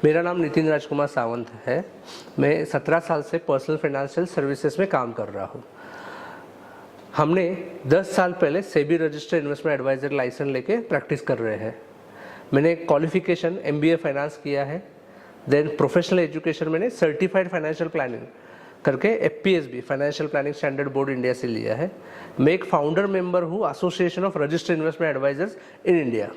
मेरा नाम नितिन राजकुमार सावंत है। मैं 17 साल से पर्सनल फाइनेंशियल सर्विसेज में काम कर रहा हूँ। हमने 10 साल पहले SEBI registered investment advisor license लेके प्रैक्टिस कर रहे हैं। मैंने क्वालिफिकेशन MBA फाइनेंस किया है। देन प्रोफेशनल एजुकेशन मैंने सर्टिफाइड फाइनेंशियल प्लानिंग करके FPSB financial planning standard board India से लिया है। मैं एक फाउंडर मेंबर हूँ association of registered investment advisors in India.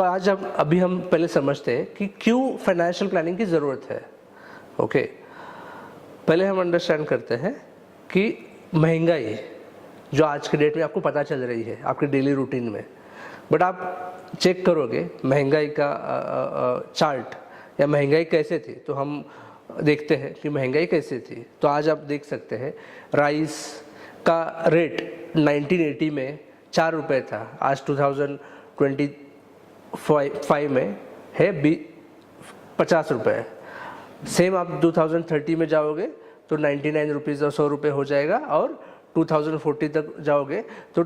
आज अभी हम पहले समझते हैं कि क्यों फाइनेंशियल प्लानिंग की ज़रूरत है। ओके, पहले हम अंडरस्टैंड करते हैं कि महंगाई जो आज के डेट में आपको पता चल रही है आपके डेली रूटीन में, बट आप चेक करोगे महंगाई का चार्ट या महंगाई कैसे थी, तो हम देखते हैं कि महंगाई कैसे थी। तो आज आप देख सकते हैं राइस का रेट 1980 में 4 रुपये था, आज 2025 में है 50 रुपये। सेम आप 2030 में जाओगे तो 99 रुपीज़ और 100 रुपये हो जाएगा, और 2040 तक जाओगे तो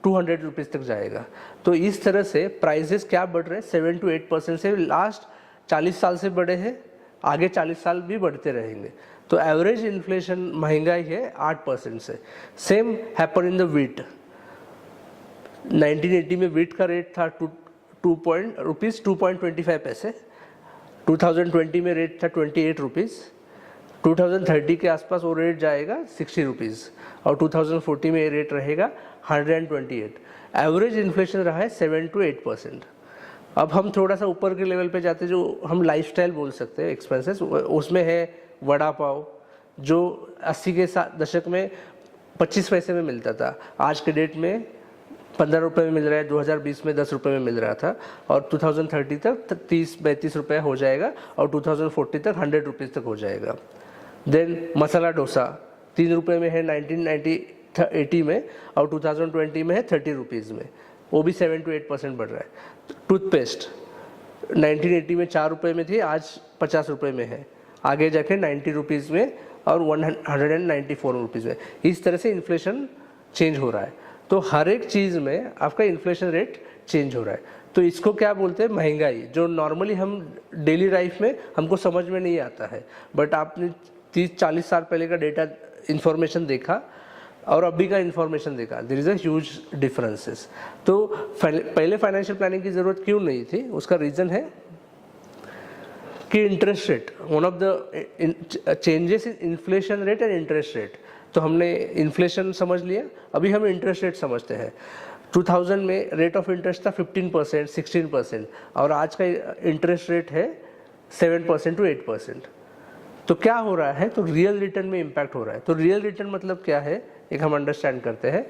200 रुपीज़ तक जाएगा। तो इस तरह से प्राइसेस क्या बढ़ रहे हैं, 7 to 8% से लास्ट 40 साल से बढ़े हैं, आगे 40 साल भी बढ़ते रहेंगे। तो एवरेज इन्फ्लेशन महंगाई है 8% से। Same happen in the wheat. 1980 में वीट का रेट था ₹2.25। 2020 में रेट था 28 रुपीज़। 2030 के आसपास वो रेट जाएगा 60 रुपीज़, और 2040 में ये रेट रहेगा 128। एवरेज इन्फ्लेशन रहा है 7 to 8%। अब हम थोड़ा सा ऊपर के लेवल पे जाते हैं, जो हम लाइफस्टाइल बोल सकते हैं एक्सपेंसेस। उसमें है वड़ा पाव, जो 80 के दशक में 25 पैसे में मिलता था, आज के डेट में 15 रुपये में मिल रहा है। 2020 में 10 रुपये में मिल रहा था, और 2030 तक 30-32 रुपये हो जाएगा, और 2040 तक 100 रुपीज़ तक हो जाएगा। देन मसाला डोसा 3 रुपये में है 1980 में, और 2020 में है 30 रुपीज़ में, वो भी 7 to 8% बढ़ रहा है। टूथपेस्ट 1980 में 4 रुपये में थी, आज 50 रुपये में है, आगे जाके 90 रुपीज़ में और 194 रुपीज़ में। इस तरह से इन्फ्लेशन चेंज हो रहा है। तो हर एक चीज़ में आपका इन्फ्लेशन रेट चेंज हो रहा है। तो इसको क्या बोलते हैं, महंगाई, जो नॉर्मली हम डेली लाइफ में हमको समझ में नहीं आता है। बट आपने 30-40 साल पहले का डेटा इन्फॉर्मेशन देखा और अभी का इन्फॉर्मेशन देखा, there is a huge differences. तो पहले फाइनेंशियल प्लानिंग की ज़रूरत क्यों नहीं थी, उसका रीज़न है कि interest rate, one of the changes in inflation rate and interest rate. तो हमने इन्फ्लेशन समझ लिया, अभी हम इंटरेस्ट रेट समझते हैं। 2000 में रेट ऑफ इंटरेस्ट था 15%, 16%, और आज का इंटरेस्ट रेट है 7% to 8%। तो क्या हो रहा है, तो रियल रिटर्न में इम्पैक्ट हो रहा है। तो रियल रिटर्न मतलब क्या है, एक हम अंडरस्टैंड करते हैं।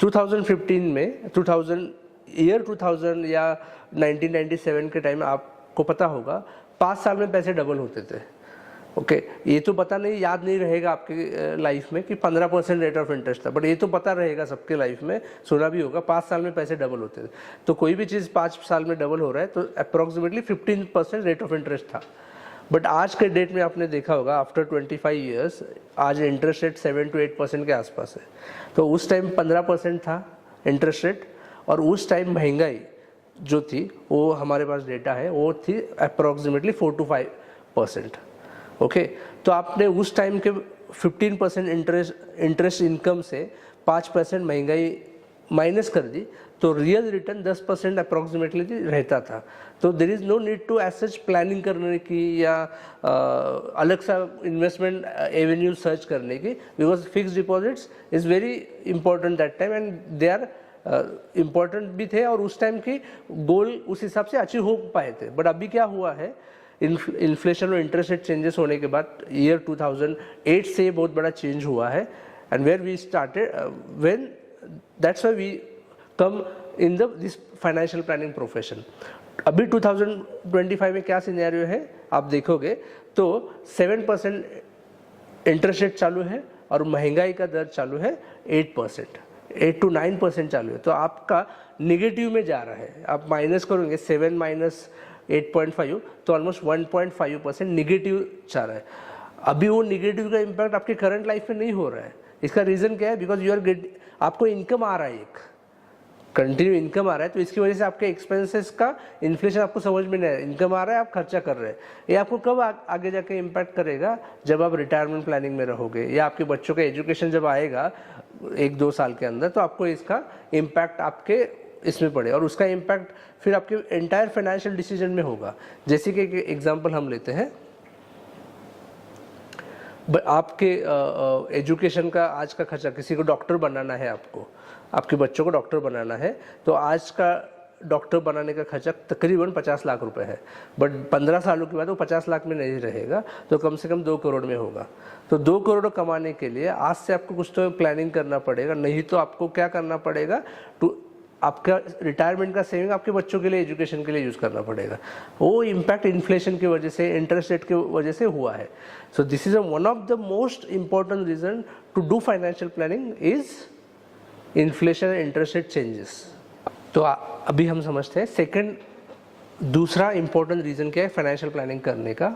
2015 में 2000 या 1997 के टाइम आपको पता होगा 5 साल में पैसे डबल होते थे। ओके, ये तो पता नहीं, याद नहीं रहेगा आपके लाइफ में कि 15% रेट ऑफ इंटरेस्ट था, बट ये तो पता रहेगा सबके लाइफ में, सुना भी होगा 5 साल में पैसे डबल होते थे। तो कोई भी चीज़ 5 साल में डबल हो रहा है तो अप्रॉक्सीमेटली 15% रेट ऑफ इंटरेस्ट था। बट आज के डेट में आपने देखा होगा आफ्टर 25 ईयर्स आज इंटरेस्ट रेट 7 to 8% के आसपास है। तो उस टाइम 15% था इंटरेस्ट रेट, और उस टाइम महंगाई जो थी, वो हमारे पास डेटा है, वो थी अप्रॉक्सीमेटली 4 to 5%। ओके, तो आपने उस टाइम के 15% इंटरेस्ट इनकम से 5% महंगाई माइनस कर दी, तो रियल रिटर्न 10% अप्रॉक्सीमेटली रहता था। तो there is no need to as such planning करने की या अलग सा इन्वेस्टमेंट एवेन्यू सर्च करने की, because fix deposits is very important that time, and they are important भी थे, और उस टाइम की गोल उस हिसाब से अचीव हो पाए थे। बट अभी क्या हुआ है, इन्फ्लेशन और इंटरेस्ट रेट चेंजेस होने के बाद ईयर 2008 से बहुत बड़ा चेंज हुआ है, and where we started when that's why we come in this financial planning profession. अभी 2025 में क्या सिनेरियो है आप देखोगे तो 7% इंटरेस्ट रेट चालू है, और महंगाई का दर चालू है 8%, 8 to 9% चालू है। तो आपका निगेटिव में जा रहा है। आप माइनस करोगे 7 minus 8.5, तो ऑलमोस्ट 1.5% निगेटिव जा रहा है। अभी वो निगेटिव का इम्पैक्ट आपके करंट लाइफ में नहीं हो रहा है। इसका रीज़न क्या है, बिकॉज यू आर आपको इनकम आ रहा है, एक कंटिन्यू इनकम आ रहा है, तो इसकी वजह से आपके एक्सपेंसेस का इन्फ्लेशन आपको समझ में नहीं आ रहा है। इनकम आ रहा है, आप खर्चा कर रहे हैं, ये आपको कब आगे जाके इम्पैक्ट करेगा, जब आप रिटायरमेंट प्लानिंग में रहोगे या आपके बच्चों का एजुकेशन जब आएगा 1-2 साल के अंदर, तो आपको इसका इम्पैक्ट आपके इसमें पड़े और उसका इम्पैक्ट फिर आपके एंटायर फाइनेंशियल डिसीजन में होगा। जैसे कि एक एग्जांपल हम लेते हैं, आपके एजुकेशन का आज का खर्चा, किसी को डॉक्टर बनाना है, आपके बच्चों को डॉक्टर बनाना है, तो आज का डॉक्टर बनाने का खर्चा तकरीबन 50 लाख रुपए है, बट 15 सालों के बाद वो 50 लाख में नहीं रहेगा, तो कम से कम 2 करोड़ में होगा। तो 2 करोड़ कमाने के लिए आज से आपको कुछ तो प्लानिंग करना पड़ेगा, नहीं तो आपको क्या करना पड़ेगा, आपका रिटायरमेंट का सेविंग आपके बच्चों के लिए एजुकेशन के लिए यूज़ करना पड़ेगा। वो इम्पैक्ट इन्फ्लेशन की वजह से, इंटरेस्ट रेट की वजह से हुआ है। So this is one of the most important reason to do financial planning is inflation and interest rate changes. तो अभी हम समझते हैं दूसरा इम्पोर्टेंट रीज़न क्या है फाइनेंशियल प्लानिंग करने का।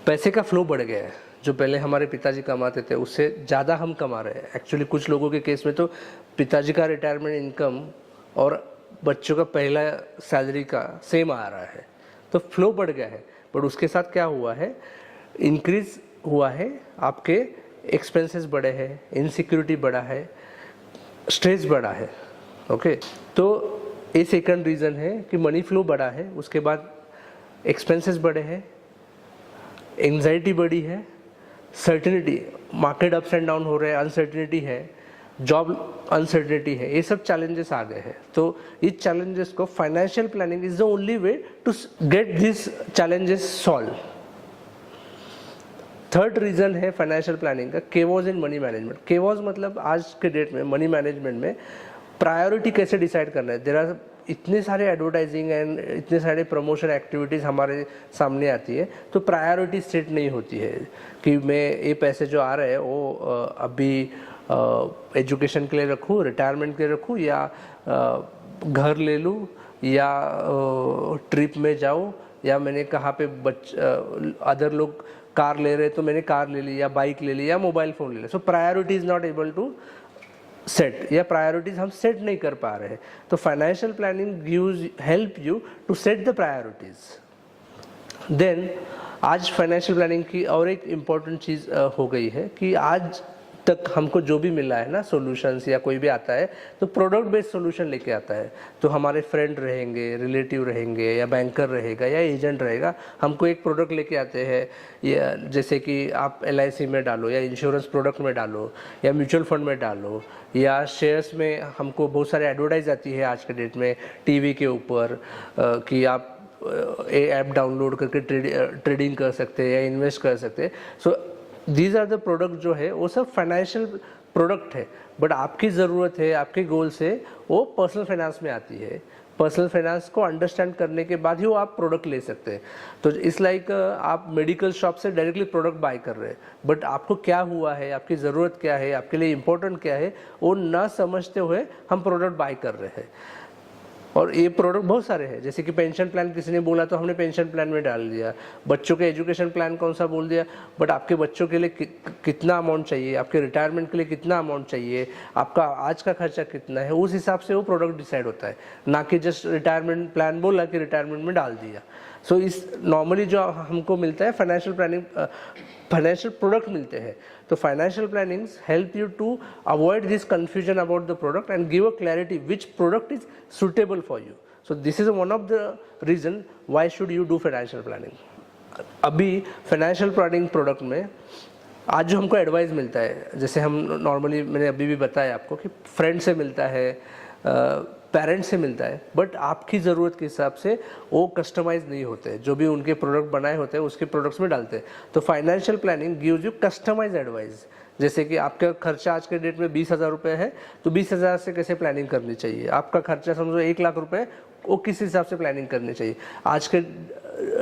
पैसे का फ्लो बढ़ गया है, जो पहले हमारे पिताजी कमाते थे उससे ज़्यादा हम कमा रहे हैं। एक्चुअली कुछ लोगों के केस में तो पिताजी का रिटायरमेंट इनकम और बच्चों का पहला सैलरी का सेम आ रहा है, तो फ्लो बढ़ गया है। बट उसके साथ क्या हुआ है, इंक्रीज हुआ है, आपके एक्सपेंसेस बढ़े हैं, इनसिक्योरिटी बढ़ा है, स्ट्रेस बढ़ा है। ओके, तो ये सेकंड रीज़न है कि मनी फ्लो बढ़ा है, उसके बाद एक्सपेंसेस बढ़े हैं, एंजाइटी बढ़ी है, certainty, market ups and down हो रहे हैं, अनसर्टेनिटी है, जॉब अनसर्टेनिटी है, ये सब चैलेंजेस आ गए हैं। तो इस चैलेंजेस को financial planning is the only way to get this challenges solve. Third reason है फाइनेंशियल प्लानिंग का केवॉज इन मनी मैनेजमेंट। केवॉज मतलब आज के डेट में मनी मैनेजमेंट में प्रायोरिटी कैसे डिसाइड करना है। देयर आर इतने सारे एडवर्टाइजिंग एंड इतने सारे प्रमोशन एक्टिविटीज़ हमारे सामने आती है, तो प्रायोरिटी सेट नहीं होती है कि मैं ये पैसे जो आ रहे हैं वो अभी एजुकेशन के लिए रखूँ, रिटायरमेंट के लिए रखूँ, या घर ले लूँ, या ट्रिप में जाऊँ, या मैंने कहाँ पे अदर लोग कार ले रहे तो मैंने कार ले ली, या बाइक ले ली, या मोबाइल फ़ोन ले लिया। So priority is not able to set, या प्रायोरिटीज हम सेट नहीं कर पा रहे हैं। तो financial planning gives help you to set the priorities. Then आज फाइनेंशियल प्लानिंग की और एक इम्पॉर्टेंट चीज़ हो गई है कि आज तक हमको जो भी मिला है ना सॉल्यूशंस, या कोई भी आता है तो प्रोडक्ट बेस्ड सॉल्यूशन लेके आता है। तो हमारे फ्रेंड रहेंगे, रिलेटिव रहेंगे, या बैंकर रहेगा, या एजेंट रहेगा, हमको एक प्रोडक्ट लेके आते हैं, या जैसे कि आप LIC में डालो, या इंश्योरेंस प्रोडक्ट में डालो, या म्यूचुअल फंड में डालो, या शेयर्स में हमको बहुत सारे एडवर्टाइज आती है आज के डेट में टीवी के ऊपर कि आप ऐप डाउनलोड करके ट्रेडिंग कर सकते हैं या इन्वेस्ट कर सकते हैं। So these are the product जो है वो सब फाइनेंशियल प्रोडक्ट है, बट आपकी ज़रूरत है, आपके गोल से वो पर्सनल फाइनेंस में आती है। पर्सनल फाइनेंस को अंडरस्टैंड करने के बाद ही वो आप प्रोडक्ट ले सकते हैं। तो इस लाइक आप मेडिकल शॉप से डायरेक्टली प्रोडक्ट बाय कर रहे हैं, बट आपको क्या हुआ है, आपकी ज़रूरत क्या है, आपके लिए इम्पोर्टेंट क्या है, वो ना समझते हुए हम प्रोडक्ट बाय कर रहे हैं। और ये प्रोडक्ट बहुत सारे हैं, जैसे कि पेंशन प्लान किसी ने बोला तो हमने पेंशन प्लान में डाल दिया, बच्चों के एजुकेशन प्लान कौन सा बोल दिया, बट आपके बच्चों के लिए कितना अमाउंट चाहिए, आपके रिटायरमेंट के लिए कितना अमाउंट चाहिए, आपका आज का खर्चा कितना है, उस हिसाब से वो प्रोडक्ट डिसाइड होता है, ना कि जस्ट रिटायरमेंट प्लान बोला कि रिटायरमेंट में डाल दिया। सो इस नॉर्मली जो हमको मिलता है फाइनेंशियल प्लानिंग, फाइनेंशियल प्रोडक्ट मिलते हैं। तो financial plannings help you to avoid this confusion about the product and give a clarity which product is suitable for you. So this is one of the reason why should you do financial planning. अभी financial planning product में आज जो हमको advice मिलता है, जैसे हम normally मैंने अभी भी बताया आपको कि फ्रेंड से मिलता है, पेरेंट्स से मिलता है, बट आपकी ज़रूरत के हिसाब से वो कस्टमाइज नहीं होते, जो भी उनके प्रोडक्ट बनाए होते हैं उसके प्रोडक्ट्स में डालते हैं। तो financial planning gives you customize advice. जैसे कि आपका खर्चा आज के डेट में 20,000 रुपये है, तो 20,000 से कैसे प्लानिंग करनी चाहिए। आपका खर्चा समझो 1 लाख रुपये, वो किस हिसाब से प्लानिंग करनी चाहिए। आज के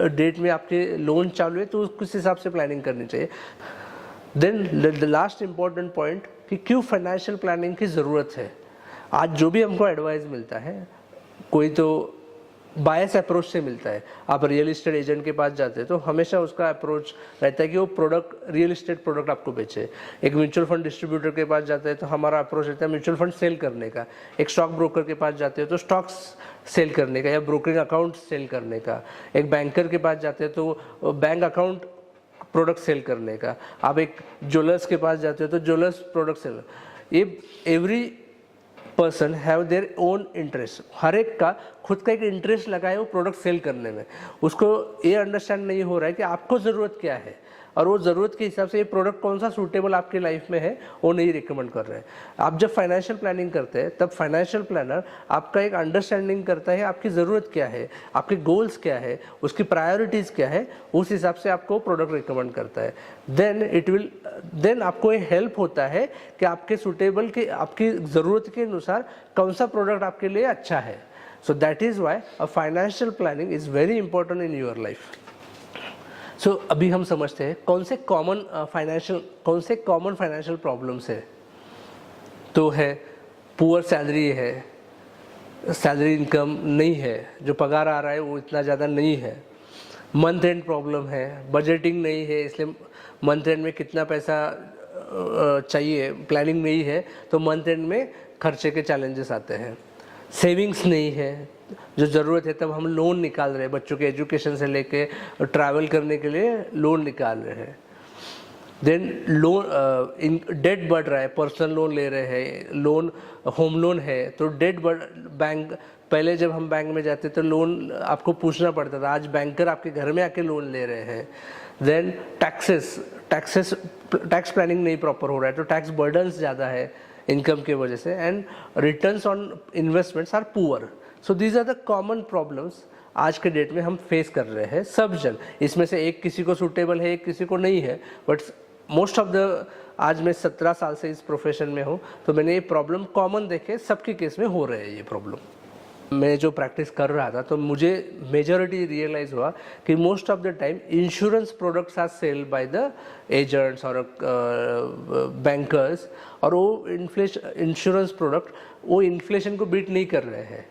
डेट में आपके लोन चालू है तो किस हिसाब से प्लानिंग करनी चाहिए। Then the last important point कि क्यों फाइनेंशियल प्लानिंग की ज़रूरत है। आज जो भी हमको एडवाइस मिलता है, कोई तो बायस अप्रोच से मिलता है। आप रियल इस्टेट एजेंट के पास जाते हैं तो हमेशा उसका अप्रोच रहता है कि वो प्रोडक्ट, रियल इस्टेट प्रोडक्ट आपको बेचे। एक म्यूचुअल फंड डिस्ट्रीब्यूटर के पास जाते हैं तो हमारा अप्रोच रहता है म्यूचुअल फंड सेल करने का। एक स्टॉक ब्रोकर के पास जाते हैं तो स्टॉक्स सेल करने का या ब्रोकरिंग अकाउंट सेल करने का। एक बैंकर के पास जाते हैं तो बैंक अकाउंट प्रोडक्ट सेल करने का। आप एक ज्वेलर्स के पास जाते हो तो ज्वेलर्स प्रोडक्ट सेल। ये every person have their own interest, हर एक का खुद का एक इंटरेस्ट लगा है वो प्रोडक्ट सेल करने में। उसको ये अंडरस्टैंड नहीं हो रहा है कि आपको ज़रूरत क्या है और वो ज़रूरत के हिसाब से ये प्रोडक्ट कौन सा सूटेबल आपके लाइफ में है वो नहीं रिकमेंड कर रहे हैं। आप जब फाइनेंशियल प्लानिंग करते हैं तब फाइनेंशियल प्लानर आपका एक अंडरस्टैंडिंग करता है आपकी ज़रूरत क्या है, आपके गोल्स क्या है, उसकी प्रायोरिटीज़ क्या है, उस हिसाब से आपको प्रोडक्ट रिकमेंड करता है। देन आपको ये हेल्प होता है कि आपके सूटेबल के, आपकी ज़रूरत के अनुसार कौन सा प्रोडक्ट आपके लिए अच्छा है। So that is why a financial planning is very important in your life. So अभी हम समझते हैं कौन से कॉमन फाइनेंशियल प्रॉब्लम्स है। तो है पुअर सैलरी है, सैलरी इनकम नहीं है, जो पगार आ रहा है वो इतना ज़्यादा नहीं है। मंथ एंड प्रॉब्लम है, बजटिंग नहीं है, इसलिए मंथ एंड में कितना पैसा चाहिए प्लानिंग नहीं है तो मंथ एंड में खर्चे के चैलेंजेस आते हैं। सेविंग्स नहीं है, जो ज़रूरत है तब हम लोन निकाल रहे हैं, बच्चों के एजुकेशन से लेके ट्रैवल करने के लिए लोन निकाल रहे हैं। देन लोन डेट बढ़ रहा है, पर्सनल लोन ले रहे हैं, लोन होम लोन है तो डेट बढ़, बैंक पहले जब हम बैंक में जाते तो लोन आपको पूछना पड़ता था, आज बैंकर आपके घर में आके लोन ले रहे हैं। देन टैक्स प्लानिंग नहीं प्रॉपर हो रहा है तो टैक्स बर्डन्स ज़्यादा है इनकम के वजह से। And returns on investments are poor. So these are the common problems आज के डेट में हम फेस कर रहे हैं सब जन। इसमें से एक किसी को सूटेबल है, एक किसी को नहीं है, बट मोस्ट ऑफ द, आज मैं 17 साल से इस प्रोफेशन में हूँ तो मैंने ये प्रॉब्लम कॉमन देखे, सबके केस में हो रहे हैं ये प्रॉब्लम। मैं जो प्रैक्टिस कर रहा था तो मुझे मेजॉरिटी रियलाइज़ हुआ कि most of the time insurance products are sell by the agents और बैंकर्स, और वो इंश्योरेंस प्रोडक्ट वो इन्फ्लेशन को बीट नहीं कर रहे हैं।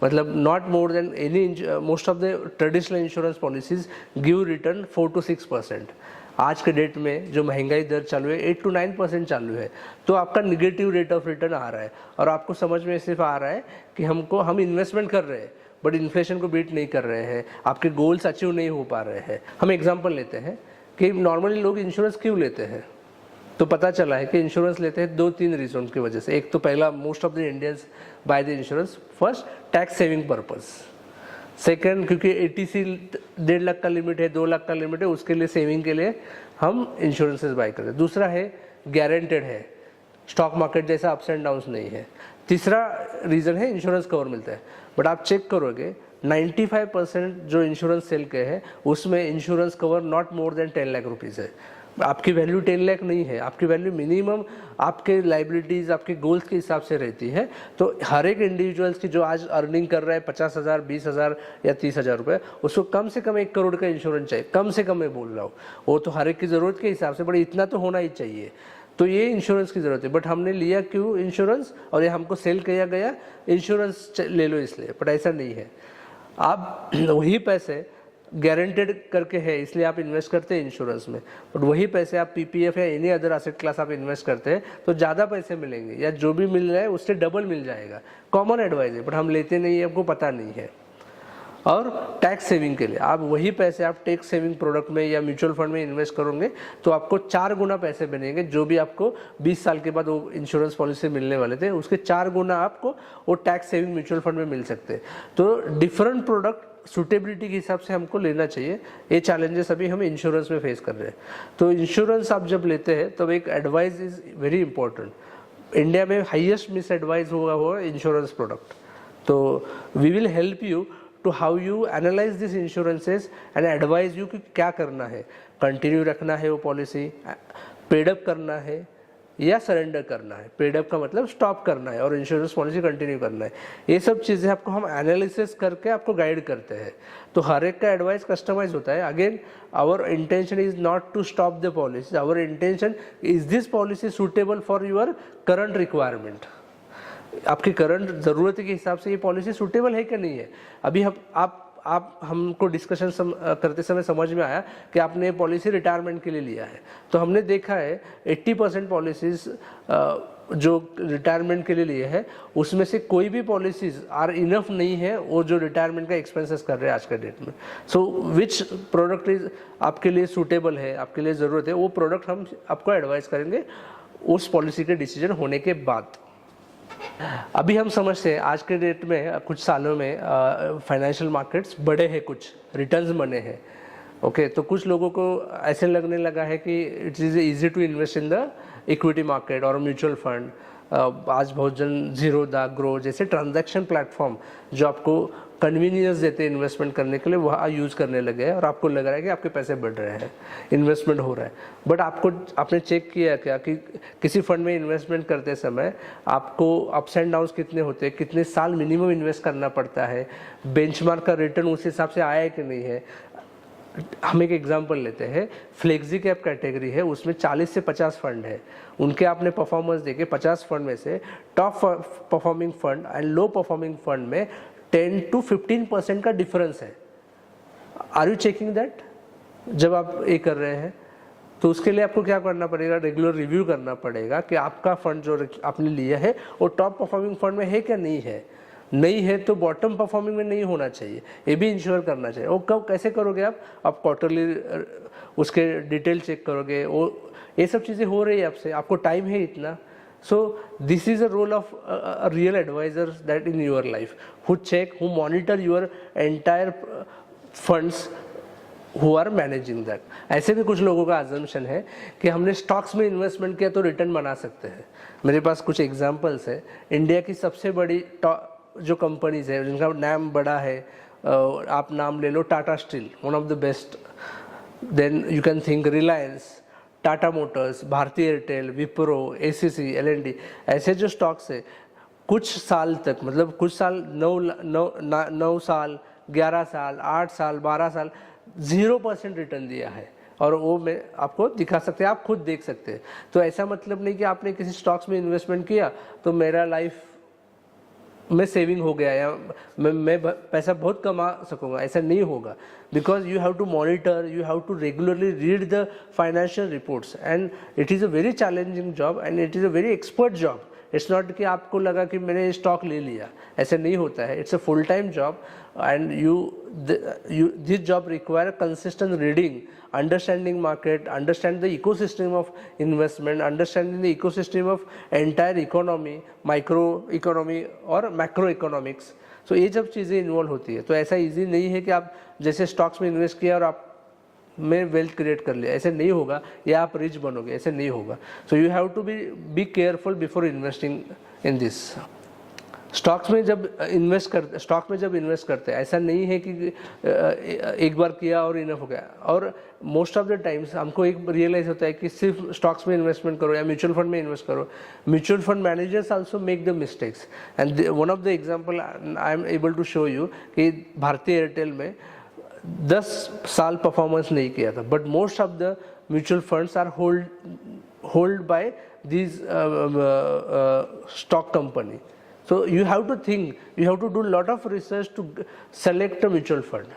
मतलब not more than any, most of the traditional insurance policies give return 4 to 6%। आज के डेट में जो महंगाई दर चालू है 8 to 9% चालू है, तो आपका निगेटिव रेट ऑफ रिटर्न आ रहा है और आपको समझ में सिर्फ आ रहा है कि हम इन्वेस्टमेंट कर रहे हैं बट इन्फ्लेशन को बीट नहीं कर रहे हैं, आपके गोल्स अचीव नहीं हो पा रहे हैं। हम एग्जांपल लेते हैं कि नॉर्मली लोग इंश्योरेंस क्यों लेते हैं, तो पता चला है कि इंश्योरेंस लेते हैं 2-3 रीजन की वजह से। एक तो पहला, most of the Indians by the insurance first tax saving purpose, second क्योंकि ATC 1.5 लाख का लिमिट है, 2 लाख का लिमिट है, उसके लिए सेविंग के लिए हम इंश्योरेंसेस बाय करते हैं। दूसरा है गारंटेड है, स्टॉक मार्केट जैसा अप्स एंड डाउन्स नहीं है। तीसरा रीज़न है इंश्योरेंस कवर मिलता है। बट आप चेक करोगे 95% जो इंश्योरेंस सेल के हैं उसमें insurance cover not more then 10 lakh rupees है। आपकी वैल्यू 10 लाख नहीं है, आपकी वैल्यू मिनिमम आपके लाइबिलिटीज़, आपके गोल्स के हिसाब से रहती है। तो हर एक इंडिविजुअल्स की जो आज अर्निंग कर रहा है 50,000, 20,000 या 30,000 रुपये, उसको कम से कम 1 करोड़ का इंश्योरेंस चाहिए। कम से कम मैं बोल रहा हूँ, वो तो हर एक की ज़रूरत के हिसाब से, बट इतना तो होना ही चाहिए। तो ये इंश्योरेंस की ज़रूरत है। बट हमने लिया क्यों इंश्योरेंस, और ये हमको सेल किया गया इंश्योरेंस ले लो इसलिए, बट ऐसा नहीं है। आप वही पैसे गारंटेड करके है इसलिए आप इन्वेस्ट करते हैं इंश्योरेंस में, बट वही पैसे आप PPF या एनी अदर एसेट क्लास आप इन्वेस्ट करते हैं तो ज़्यादा पैसे मिलेंगे, या जो भी मिल रहा है उससे डबल मिल जाएगा। कॉमन एडवाइस है बट हम लेते नहीं है, आपको पता नहीं है। और टैक्स सेविंग के लिए आप वही पैसे आप टैक्स सेविंग प्रोडक्ट में या म्यूचुअल फंड में इन्वेस्ट करोगे तो आपको 4 गुना पैसे बनेंगे। जो भी आपको 20 साल के बाद वो इंश्योरेंस पॉलिसी मिलने वाले थे उसके 4 गुना आपको वो टैक्स सेविंग म्यूचुअल फंड में मिल सकते हैं। तो डिफरेंट प्रोडक्ट सूटेबिलिटी के हिसाब से हमको लेना चाहिए। ये चैलेंजेस अभी हम इंश्योरेंस में फेस कर रहे हैं। तो इंश्योरेंस आप जब लेते हैं तब एक advice is very important. India में हाईएस्ट मिस एडवाइस हुआ इंश्योरेंस प्रोडक्ट। तो we will help you to how you analyse this insurances and advise you कि क्या करना है, कंटिन्यू रखना है वो पॉलिसी, पेडअप करना है या सरेंडर करना है। पेडअप का मतलब स्टॉप करना है और इंश्योरेंस पॉलिसी कंटिन्यू करना है। ये सब चीज़ें आपको हम एनालिसिस करके आपको गाइड करते हैं। तो हर एक का एडवाइस कस्टमाइज होता है। Again our intention is not to stop the policy, our intention is this policy suitable for your current requirement. आपकी करंट ज़रूरत के हिसाब से ये पॉलिसी सूटेबल है कि नहीं है। अभी हम आप हमको डिस्कशन करते समय समझ में आया कि आपने पॉलिसी रिटायरमेंट के लिए लिया है, तो हमने देखा है 80% पॉलिसीज़ जो रिटायरमेंट के लिए लिए है उसमें से कोई भी पॉलिसीज़ आर इनफ नहीं है वो जो रिटायरमेंट का एक्सपेंसेस कर रहे हैं आज के डेट में। सो विच प्रोडक्ट इज आपके लिए सूटेबल है, आपके लिए ज़रूरत है, वो प्रोडक्ट हम आपको एडवाइस करेंगे उस पॉलिसी के डिसीजन होने के बाद। अभी हम समझते हैं आज के डेट में कुछ सालों में फाइनेंशियल मार्केट्स बड़े हैं, कुछ रिटर्न्स बने हैं। ओके, तो कुछ लोगों को ऐसे लगने लगा है कि it is easy to invest in the equity market और म्यूचुअल फंड। आज बहुत जन ज़ीरोधा, ग्रो जैसे ट्रांजैक्शन प्लेटफॉर्म जो आपको कन्वीनियंस देते हैं इन्वेस्टमेंट करने के लिए, वहाँ यूज़ करने लगे हैं और आपको लग रहा है कि आपके पैसे बढ़ रहे हैं, इन्वेस्टमेंट हो रहा है। बट आपने चेक किया क्या कि किसी फंड में इन्वेस्टमेंट करते समय आपको अप्स एंड डाउन्स कितने होते हैं, कितने साल मिनिमम इन्वेस्ट करना पड़ता है, बेंचमार्क का रिटर्न उस हिसाब से आया है कि नहीं है। हम एक एग्जांपल लेते हैं, फ्लेक्सी कैप कैटेगरी है, उसमें 40 से 50 फंड है। उनके आपने परफॉर्मेंस देखे 50 फंड में से top performing fund and low performing fund में 10 to 15% का डिफरेंस है। Are you checking that? जब आप ये कर रहे हैं तो उसके लिए आपको क्या करना पड़ेगा, रेगुलर रिव्यू करना पड़ेगा कि आपका फंड जो आपने लिया है वो टॉप परफॉर्मिंग फंड में है क्या नहीं है। नहीं है तो बॉटम परफॉर्मिंग में नहीं होना चाहिए, ये भी इंश्योर करना चाहिए। वो कब कैसे करोगे आप क्वार्टरली उसके डिटेल चेक करोगे, वो ये सब चीज़ें हो रही है आपसे, आपको टाइम है इतना। So this is a role of a real advisor that in your life who check, who monitor your entire funds, who are managing that. ऐसे भी कुछ लोगों का assumption है कि हमने स्टॉक्स में इन्वेस्टमेंट किया तो रिटर्न बना सकते हैं। मेरे पास कुछ एग्जांपल्स है। इंडिया की सबसे बड़ी जो कंपनीज है जिनका नाम बड़ा है, आप नाम ले लो Tata Steel, one of the best, then you can think Reliance, Tata Motors, भारतीय एयरटेल, विप्रो, एसीसी, एलएनडी, ऐसे जो स्टॉक्स है कुछ साल तक, मतलब कुछ साल 9 साल, 11 साल, 8 साल, 12 साल 0% रिटर्न दिया है। और वो मैं आपको दिखा सकते हैं, आप खुद देख सकते हैं। तो ऐसा मतलब नहीं कि आपने किसी स्टॉक्स में इन्वेस्टमेंट किया तो मेरा लाइफ में सेविंग हो गया या मैं पैसा बहुत कमा सकूंगा, ऐसा नहीं होगा। Because you have to monitor, you have to regularly read the financial reports and it is a very challenging job and it is a very expert job. It's not कि आपको लगा कि मैंने स्टॉक ले लिया, ऐसा नहीं होता है। It's a full time job and this job require consistent reading, understanding market, understand the ecosystem of investment, understanding the ecosystem of entire economy, micro economy और macro economics। so ये जब चीज़ें इन्वॉल्व होती है तो ऐसा इजी नहीं है कि आप जैसे स्टॉक्स में इन्वेस्ट किया और आप में वेल्थ क्रिएट कर लिया, ऐसे नहीं होगा, या आप रिच बनोगे, ऐसे नहीं होगा। So you have to be careful before investing in this. Stocks में जब इन्वेस्ट करते हैं ऐसा नहीं है कि एक बार किया और इनफ हो गया। और मोस्ट ऑफ द टाइम्स हमको एक रियलाइज होता है कि सिर्फ स्टॉक्स में इन्वेस्टमेंट करो या म्यूचुअल फंड में इन्वेस्ट करो। Mutual fund managers also make the mistakes and one of the example I am able to show you कि भारतीय एयरटेल में 10 साल परफॉर्मेंस नहीं किया था, but most of the mutual funds are hold by these stock company. So you have to think, you have to do a lot of research to select a mutual fund.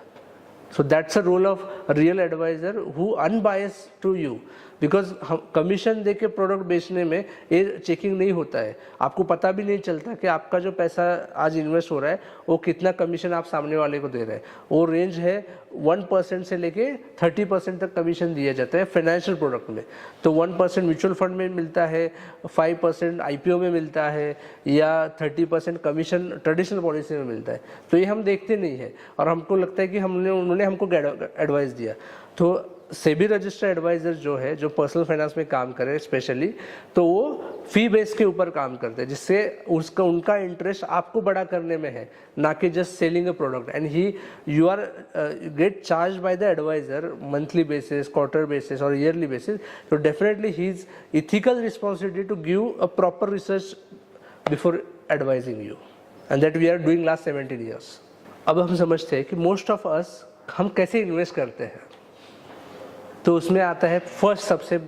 So that's a role of a real advisor who unbiased to you, because commission दे के product बेचने में ये checking नहीं होता है। आपको पता भी नहीं चलता कि आपका जो पैसा आज इन्वेस्ट हो रहा है वो कितना कमीशन आप सामने वाले को दे रहे हैं। वो रेंज है 1% से लेके 30% तक कमीशन दिया जाता है फाइनेंशियल प्रोडक्ट में। तो 1% म्यूचुअल फंड में मिलता है, 5% IPO में मिलता है, या 30% कमीशन ट्रेडिशनल पॉलिसी में मिलता है। तो ये हम देखते नहीं है और हमको लगता है कि उन्होंने हमको एडवाइस दिया। तो सेबी रजिस्टर्ड एडवाइजर जो है, जो पर्सनल फाइनेंस में काम करे स्पेशली, तो वो फी बेस के ऊपर काम करते हैं, जिससे उनका इंटरेस्ट आपको बड़ा करने में है, ना कि just selling a product. And you are get charge by the advisor monthly basis, quarter basis और ईयरली बेसिस। तो definitely he is ethical responsibility to give a proper research before advising you, and that we are doing last 17 years. अब हम समझते हैं कि most of us हम कैसे invest करते हैं। तो उसमें आता है फर्स्ट सबसे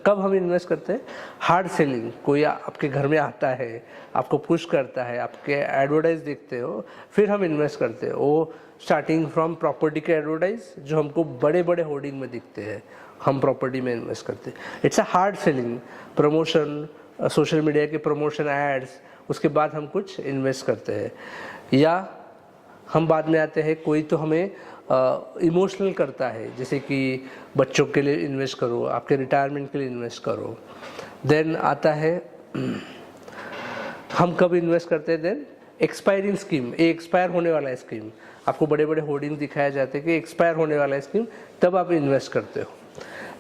कब हम इन्वेस्ट करते हैं, हार्ड सेलिंग। कोई आपके घर में आता है, आपको पुश करता है, आपके एडवर्टाइज देखते हो, फिर हम इन्वेस्ट करते हैं। वो स्टार्टिंग फ्रॉम प्रॉपर्टी के एडवर्टाइज जो हमको बड़े बड़े होर्डिंग में दिखते हैं, हम प्रॉपर्टी में इन्वेस्ट करते हैं। It's a hard selling, promotion, social media के प्रमोशन एड्स, उसके बाद हम कुछ इन्वेस्ट करते हैं। या हम बाद में आते हैं, कोई तो हमें इमोशनल करता है, जैसे कि बच्चों के लिए इन्वेस्ट करो, आपके रिटायरमेंट के लिए इन्वेस्ट करो। देन आता है हम कब इन्वेस्ट करते हैं, देन एक्सपायरिंग स्कीम, ये एक्सपायर होने वाला है स्कीम, आपको बड़े बड़े होर्डिंग दिखाया जाते हैं कि एक्सपायर होने वाला है स्कीम, तब आप इन्वेस्ट करते हो।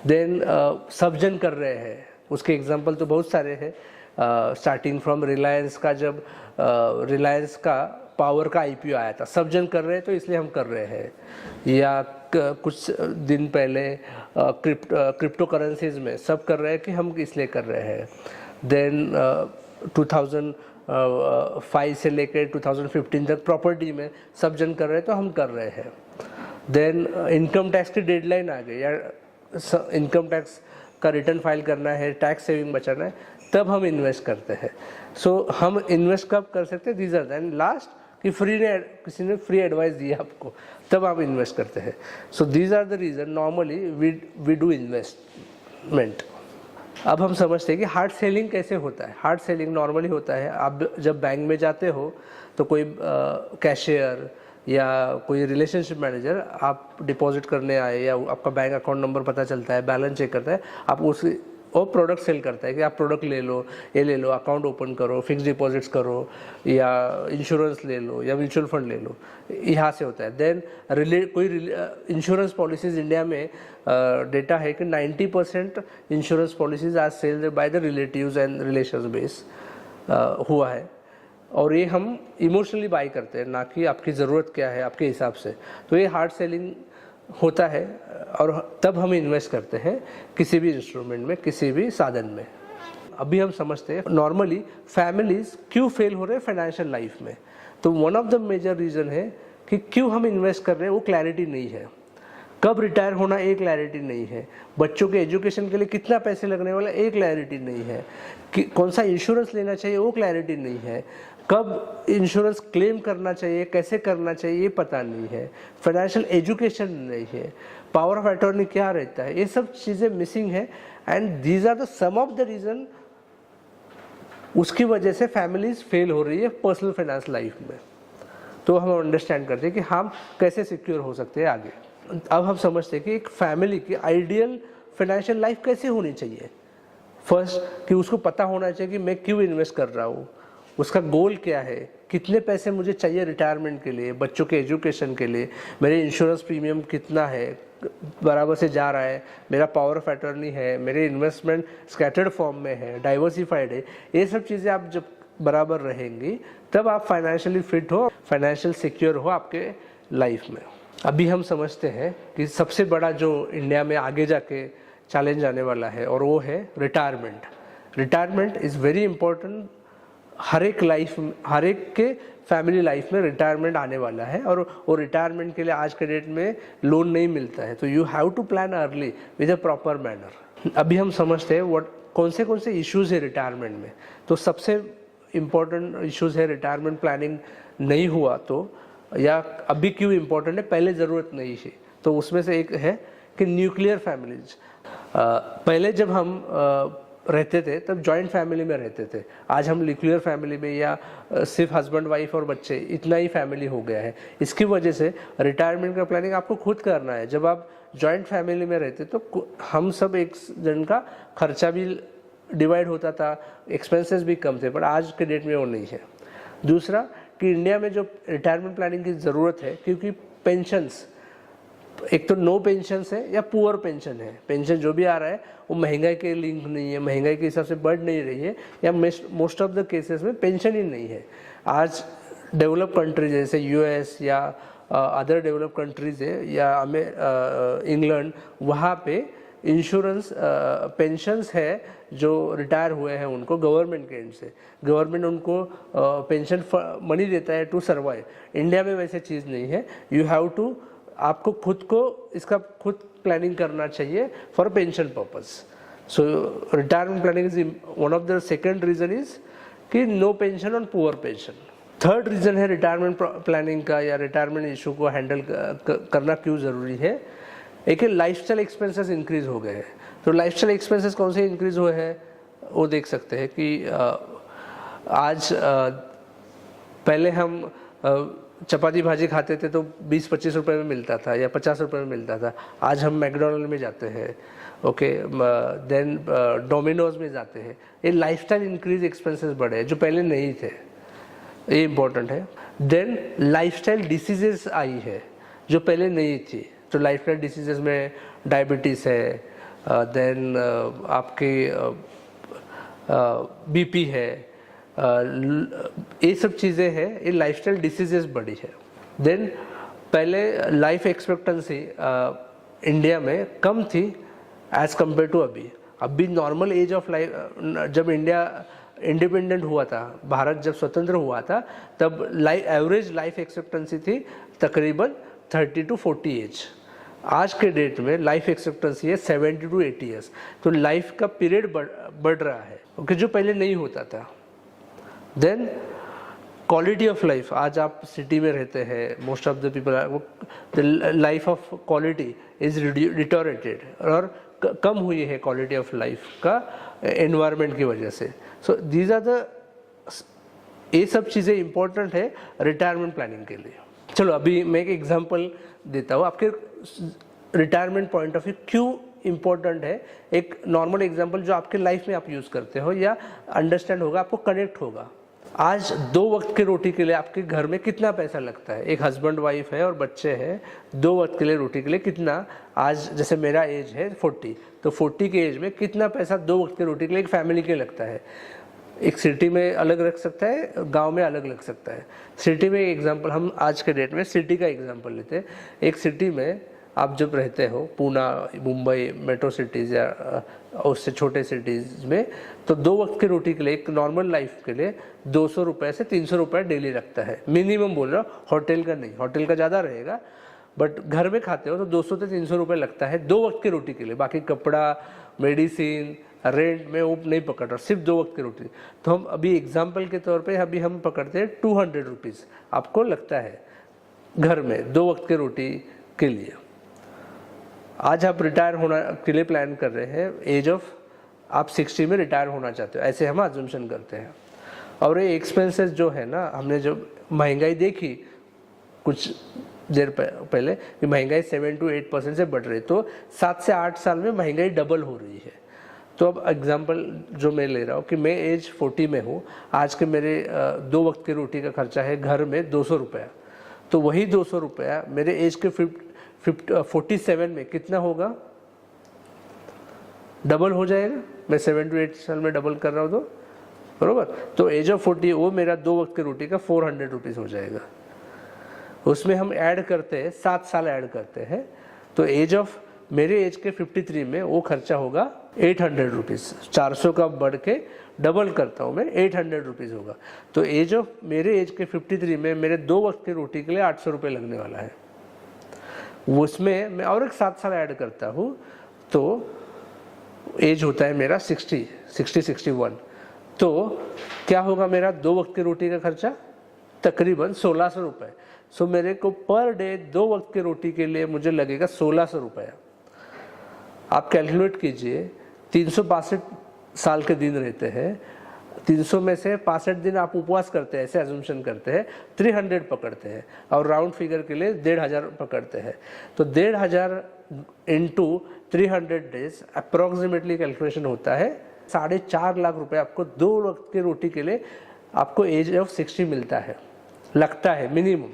देन सबजन कर रहे हैं, उसके एग्जांपल तो बहुत सारे हैं। स्टार्टिंग फ्रॉम रिलायंस का, जब रिलायंस का पावर का आईपीओ आया था, सब जन कर रहे हैं तो इसलिए हम कर रहे हैं। या कुछ दिन पहले क्रिप्टो करेंसीज में सब कर रहे हैं कि हम इसलिए कर रहे हैं। देन 2005 से लेकर 2015 तक प्रॉपर्टी में सब जन कर रहे हैं तो हम कर रहे हैं। देन इनकम टैक्स की डेडलाइन आ गई, या इनकम टैक्स का रिटर्न फाइल करना है, टैक्स सेविंग बचाना है, तब हम इन्वेस्ट करते हैं। सो हम इन्वेस्ट कब कर सकते हैं, दीज आर एंड लास्ट कि किसी ने फ्री एडवाइस दिया आपको, तब आप इन्वेस्ट करते हैं। So these are the reason normally we do investment. अब हम समझते हैं कि हार्ड सेलिंग कैसे होता है। हार्ड सेलिंग नॉर्मली होता है, आप जब बैंक में जाते हो तो कोई कैशियर या कोई रिलेशनशिप मैनेजर आप डिपॉजिट करने आए, या आपका बैंक अकाउंट नंबर पता चलता है, बैलेंस चेक करता है, आप उस और प्रोडक्ट सेल करता है कि आप प्रोडक्ट ले लो, ये ले लो, अकाउंट ओपन करो, फिक्स डिपॉजिट्स करो, या इंश्योरेंस ले लो, या म्यूचुअल फंड ले लो, यहाँ से होता है। देन कोई इंश्योरेंस पॉलिसीज़ इंडिया में डेटा है कि 90% इंश्योरेंस पॉलिसीज़ आज sailed by the relatives and relations base हुआ है, और ये हम इमोशनली बाई करते हैं, ना कि आपकी ज़रूरत क्या है आपके हिसाब से। तो ये हार्ड सेलिंग होता है, और तब हम इन्वेस्ट करते हैं किसी भी इंस्ट्रूमेंट में, किसी भी साधन में। अभी हम समझते हैं नॉर्मली फैमिलीज क्यों फेल हो रहे हैं फाइनेंशियल लाइफ में। तो one of the major reason है कि क्यों हम इन्वेस्ट कर रहे हैं, वो क्लैरिटी नहीं है। कब रिटायर होना, एक क्लैरिटी नहीं है। बच्चों के एजुकेशन के लिए कितना पैसे लगने वाला, एक क्लैरिटी नहीं है। कि कौन सा इंश्योरेंस लेना चाहिए, वो क्लैरिटी नहीं है। कब इंश्योरेंस क्लेम करना चाहिए, कैसे करना चाहिए, ये पता नहीं है। फाइनेंशियल एजुकेशन नहीं है। पावर ऑफ अटॉर्नी क्या रहता है, ये सब चीज़ें मिसिंग है। And these are the some of the reason, उसकी वजह से फैमिलीज फेल हो रही है पर्सनल फाइनेंस लाइफ में। तो हम अंडरस्टैंड करते हैं कि हम कैसे सिक्योर हो सकते हैं आगे। अब हम समझते हैं कि एक फैमिली की आइडियल फाइनेंशियल लाइफ कैसे होनी चाहिए। फर्स्ट कि उसको पता होना चाहिए कि मैं क्यों इन्वेस्ट कर रहा हूँ, उसका गोल क्या है, कितने पैसे मुझे चाहिए रिटायरमेंट के लिए, बच्चों के एजुकेशन के लिए, मेरे इंश्योरेंस प्रीमियम कितना है, बराबर से जा रहा है, मेरा पावर ऑफ अटॉर्नी है, मेरे इन्वेस्टमेंट स्कैटर्ड फॉर्म में है, डाइवर्सिफाइड है। ये सब चीज़ें आप जब बराबर रहेंगी तब आप फाइनेंशियली फिट हो, फाइनेंशियल सिक्योर हो आपके लाइफ में। अभी हम समझते हैं कि सबसे बड़ा जो इंडिया में आगे जाके चैलेंज आने वाला है, और वो है retirement. Retirement is very important. हर एक के फैमिली लाइफ में रिटायरमेंट आने वाला है, और रिटायरमेंट के लिए आज के डेट में लोन नहीं मिलता है। तो you have to plan early with a proper manner. अभी हम समझते हैं कौन से इश्यूज़ है रिटायरमेंट में। तो सबसे इम्पोर्टेंट इश्यूज़ है रिटायरमेंट प्लानिंग नहीं हुआ तो, या अभी क्यों इम्पोर्टेंट है, पहले ज़रूरत नहीं थी। तो उसमें से एक है कि न्यूक्लियर फैमिलीज। पहले जब हम रहते थे तब जॉइंट फैमिली में रहते थे। आज हम न्यूक्लियर फैमिली में, या सिर्फ हस्बैंड वाइफ और बच्चे, इतना ही फैमिली हो गया है। इसकी वजह से रिटायरमेंट का प्लानिंग आपको खुद करना है। जब आप जॉइंट फैमिली में रहते तो हम सब एक जन का खर्चा भी डिवाइड होता था, एक्सपेंसेस भी कम थे, पर आज के डेट में वो नहीं है। दूसरा कि इंडिया में जो रिटायरमेंट प्लानिंग की ज़रूरत है, क्योंकि पेंशन्स, एक तो नो पेंशन है या पुअर पेंशन है। पेंशन जो भी आ रहा है वो महंगाई के लिंक नहीं है, महंगाई के हिसाब से बढ़ नहीं रही है, या मोस्ट ऑफ द केसेस में पेंशन ही नहीं है। आज डेवलप कंट्रीज जैसे यूएस या अदर डेवलप कंट्रीज है, या इंग्लैंड, वहाँ पे इंश्योरेंस पेंशन्स है जो रिटायर हुए हैं उनको गवर्नमेंट के एंड से, गवर्नमेंट उनको पेंशन मनी देता है टू सर्वाइव। इंडिया में वैसे चीज़ नहीं है। यू हैव टू आपको खुद को इसका खुद प्लानिंग करना चाहिए for pension purpose. So retirement planning is one of the second reason is कि no pension on poor pension. Third reason है रिटायरमेंट प्लानिंग का या रिटायरमेंट इशू को हैंडल करना क्यों ज़रूरी है। एक लाइफस्टाइल एक्सपेंसेस इंक्रीज हो गए हैं। तो लाइफस्टाइल एक्सपेंसेस कौन से इंक्रीज हुए हैं वो देख सकते हैं कि आज पहले हम चपाती भाजी खाते थे तो 20-25 रुपए में मिलता था या 50 रुपए में मिलता था। आज हम मैकडोनल्ड में जाते हैं, ओके, देन डोमिनोज में जाते हैं। ये लाइफस्टाइल इंक्रीज एक्सपेंसेस बढ़े हैं जो पहले नहीं थे, ये इम्पोर्टेंट है। देन लाइफस्टाइल डिसीजेस आई है जो पहले नहीं थी। तो लाइफस्टाइल डिसीजेस में डायबिटीज़ है, देन आपके बीपी है, ये सब चीज़ें हैं, ये लाइफस्टाइल डिसीजेस बढ़ी है। देन पहले लाइफ एक्सपेक्टेंसी इंडिया में कम थी एज़ कम्पेयर टू अभी। अभी नॉर्मल एज ऑफ लाइफ, जब इंडिया इंडिपेंडेंट हुआ था, भारत जब स्वतंत्र हुआ था, तब एवरेज लाइफ एक्सपेक्टेंसी थी तकरीबन 30 to 40 एज। आज के डेट में लाइफ एक्सपेक्टेंसी है 70 to 80 ईयर्स। तो लाइफ का पीरियड बढ़ रहा है, ओके, जो पहले नहीं होता था। देन क्वालिटी ऑफ लाइफ, आज आप सिटी में रहते हैं, most of the people, the life of quality is deteriorated और कम हुई है क्वालिटी ऑफ लाइफ का एनवायरनमेंट की वजह से। सो दीज आर द, ये सब चीज़ें इंपॉर्टेंट है रिटायरमेंट प्लानिंग के लिए। चलो अभी मैं एक एग्जांपल देता हूँ आपके रिटायरमेंट पॉइंट ऑफ व्यू क्यों इम्पोर्टेंट है। एक नॉर्मल एग्जांपल जो आपके लाइफ में आप यूज़ करते हो या अंडरस्टैंड होगा, आपको कनेक्ट होगा। आज 2 वक्त की रोटी के लिए आपके घर में कितना पैसा लगता है। एक हस्बैंड वाइफ है और बच्चे हैं, 2 वक्त के लिए रोटी के लिए कितना, आज जैसे मेरा एज है 40, तो 40 के एज में कितना पैसा 2 वक्त की रोटी के लिए एक फैमिली के लगता है। एक सिटी में अलग रख सकता है, गांव में अलग लग सकता है। सिटी में एग्जांपल, हम आज के डेट में सिटी का एग्जांपल लेते हैं। एक सिटी में आप जब रहते हो, पूना, मुंबई, मेट्रो सिटीज़ या उससे छोटे सिटीज़ में, तो 2 वक्त की रोटी के लिए एक नॉर्मल लाइफ के लिए 200 रुपये से 300 रुपये डेली रखता है, मिनिमम बोल रहा हूँ, होटल का नहीं, होटल का ज़्यादा रहेगा, बट घर में खाते हो तो 200 से 300 रुपये लगता है 2 वक्त की रोटी के लिए। बाकी कपड़ा, मेडिसिन, रेंट में वो नहीं पकड़ रहा, सिर्फ 2 वक्त की रोटी। तो हम अभी एग्जाम्पल के तौर पे अभी हम पकड़ते हैं 200 रुपीज़ आपको लगता है घर में 2 वक्त की रोटी के लिए। आज आप रिटायर होना के लिए प्लान कर रहे हैं, एज ऑफ आप 60 में रिटायर होना चाहते हो, ऐसे हम अजम्पशन करते हैं। और ये एक्सपेंसेस जो है ना, हमने जब महंगाई देखी कुछ देर पहले कि महंगाई 7 to 8% से बढ़ रही, तो 7 से 8 साल में महंगाई डबल हो रही है। तो अब एग्जांपल जो मैं ले रहा हूँ कि मैं एज 40 में हूँ, आज के मेरे 2 वक्त की रोटी का खर्चा है घर में 200 रुपया, तो वही 200 रुपया मेरे एज के 47 में कितना होगा, डबल हो जाएगा। मैं 7 to 8 साल में डबल कर रहा हूँ तो बरोबर, तो एज ऑफ 40 वो मेरा 2 वक्त की रोटी का 400 रुपीज़ हो जाएगा। उसमें हम ऐड करते हैं 7 साल ऐड करते हैं, तो एज ऑफ मेरे एज के 53 में वो खर्चा होगा 800 रुपीज़। 400 का बढ़ के डबल करता हूँ मैं, 800 रुपीज़ होगा। तो एज ऑफ मेरे एज के 53 में मेरे 2 वक्त की रोटी के लिए 800 रुपये लगने वाला है। उसमें मैं और एक 7 साल ऐड करता हूँ तो एज होता है मेरा 61। तो क्या होगा मेरा 2 वक्त की रोटी का खर्चा तकरीबन 1600 रुपये। सो मेरे को पर डे 2 वक्त की रोटी के लिए मुझे लगेगा 1600 रुपये। आप कैलकुलेट कीजिए, 365 साल के दिन रहते हैं, 300 में से 65 दिन आप उपवास करते हैं, ऐसे अजम्पशन करते हैं, 300 पकड़ते हैं और राउंड फिगर के लिए 1500 पकड़ते हैं। तो 1500 इंटू 300 डेज अप्रॉक्सीमेटली कैलकुलेशन होता है 4.5 लाख रुपए आपको 2 वक्त की रोटी के लिए आपको एज ऑफ 60 मिलता है, लगता है मिनिमम।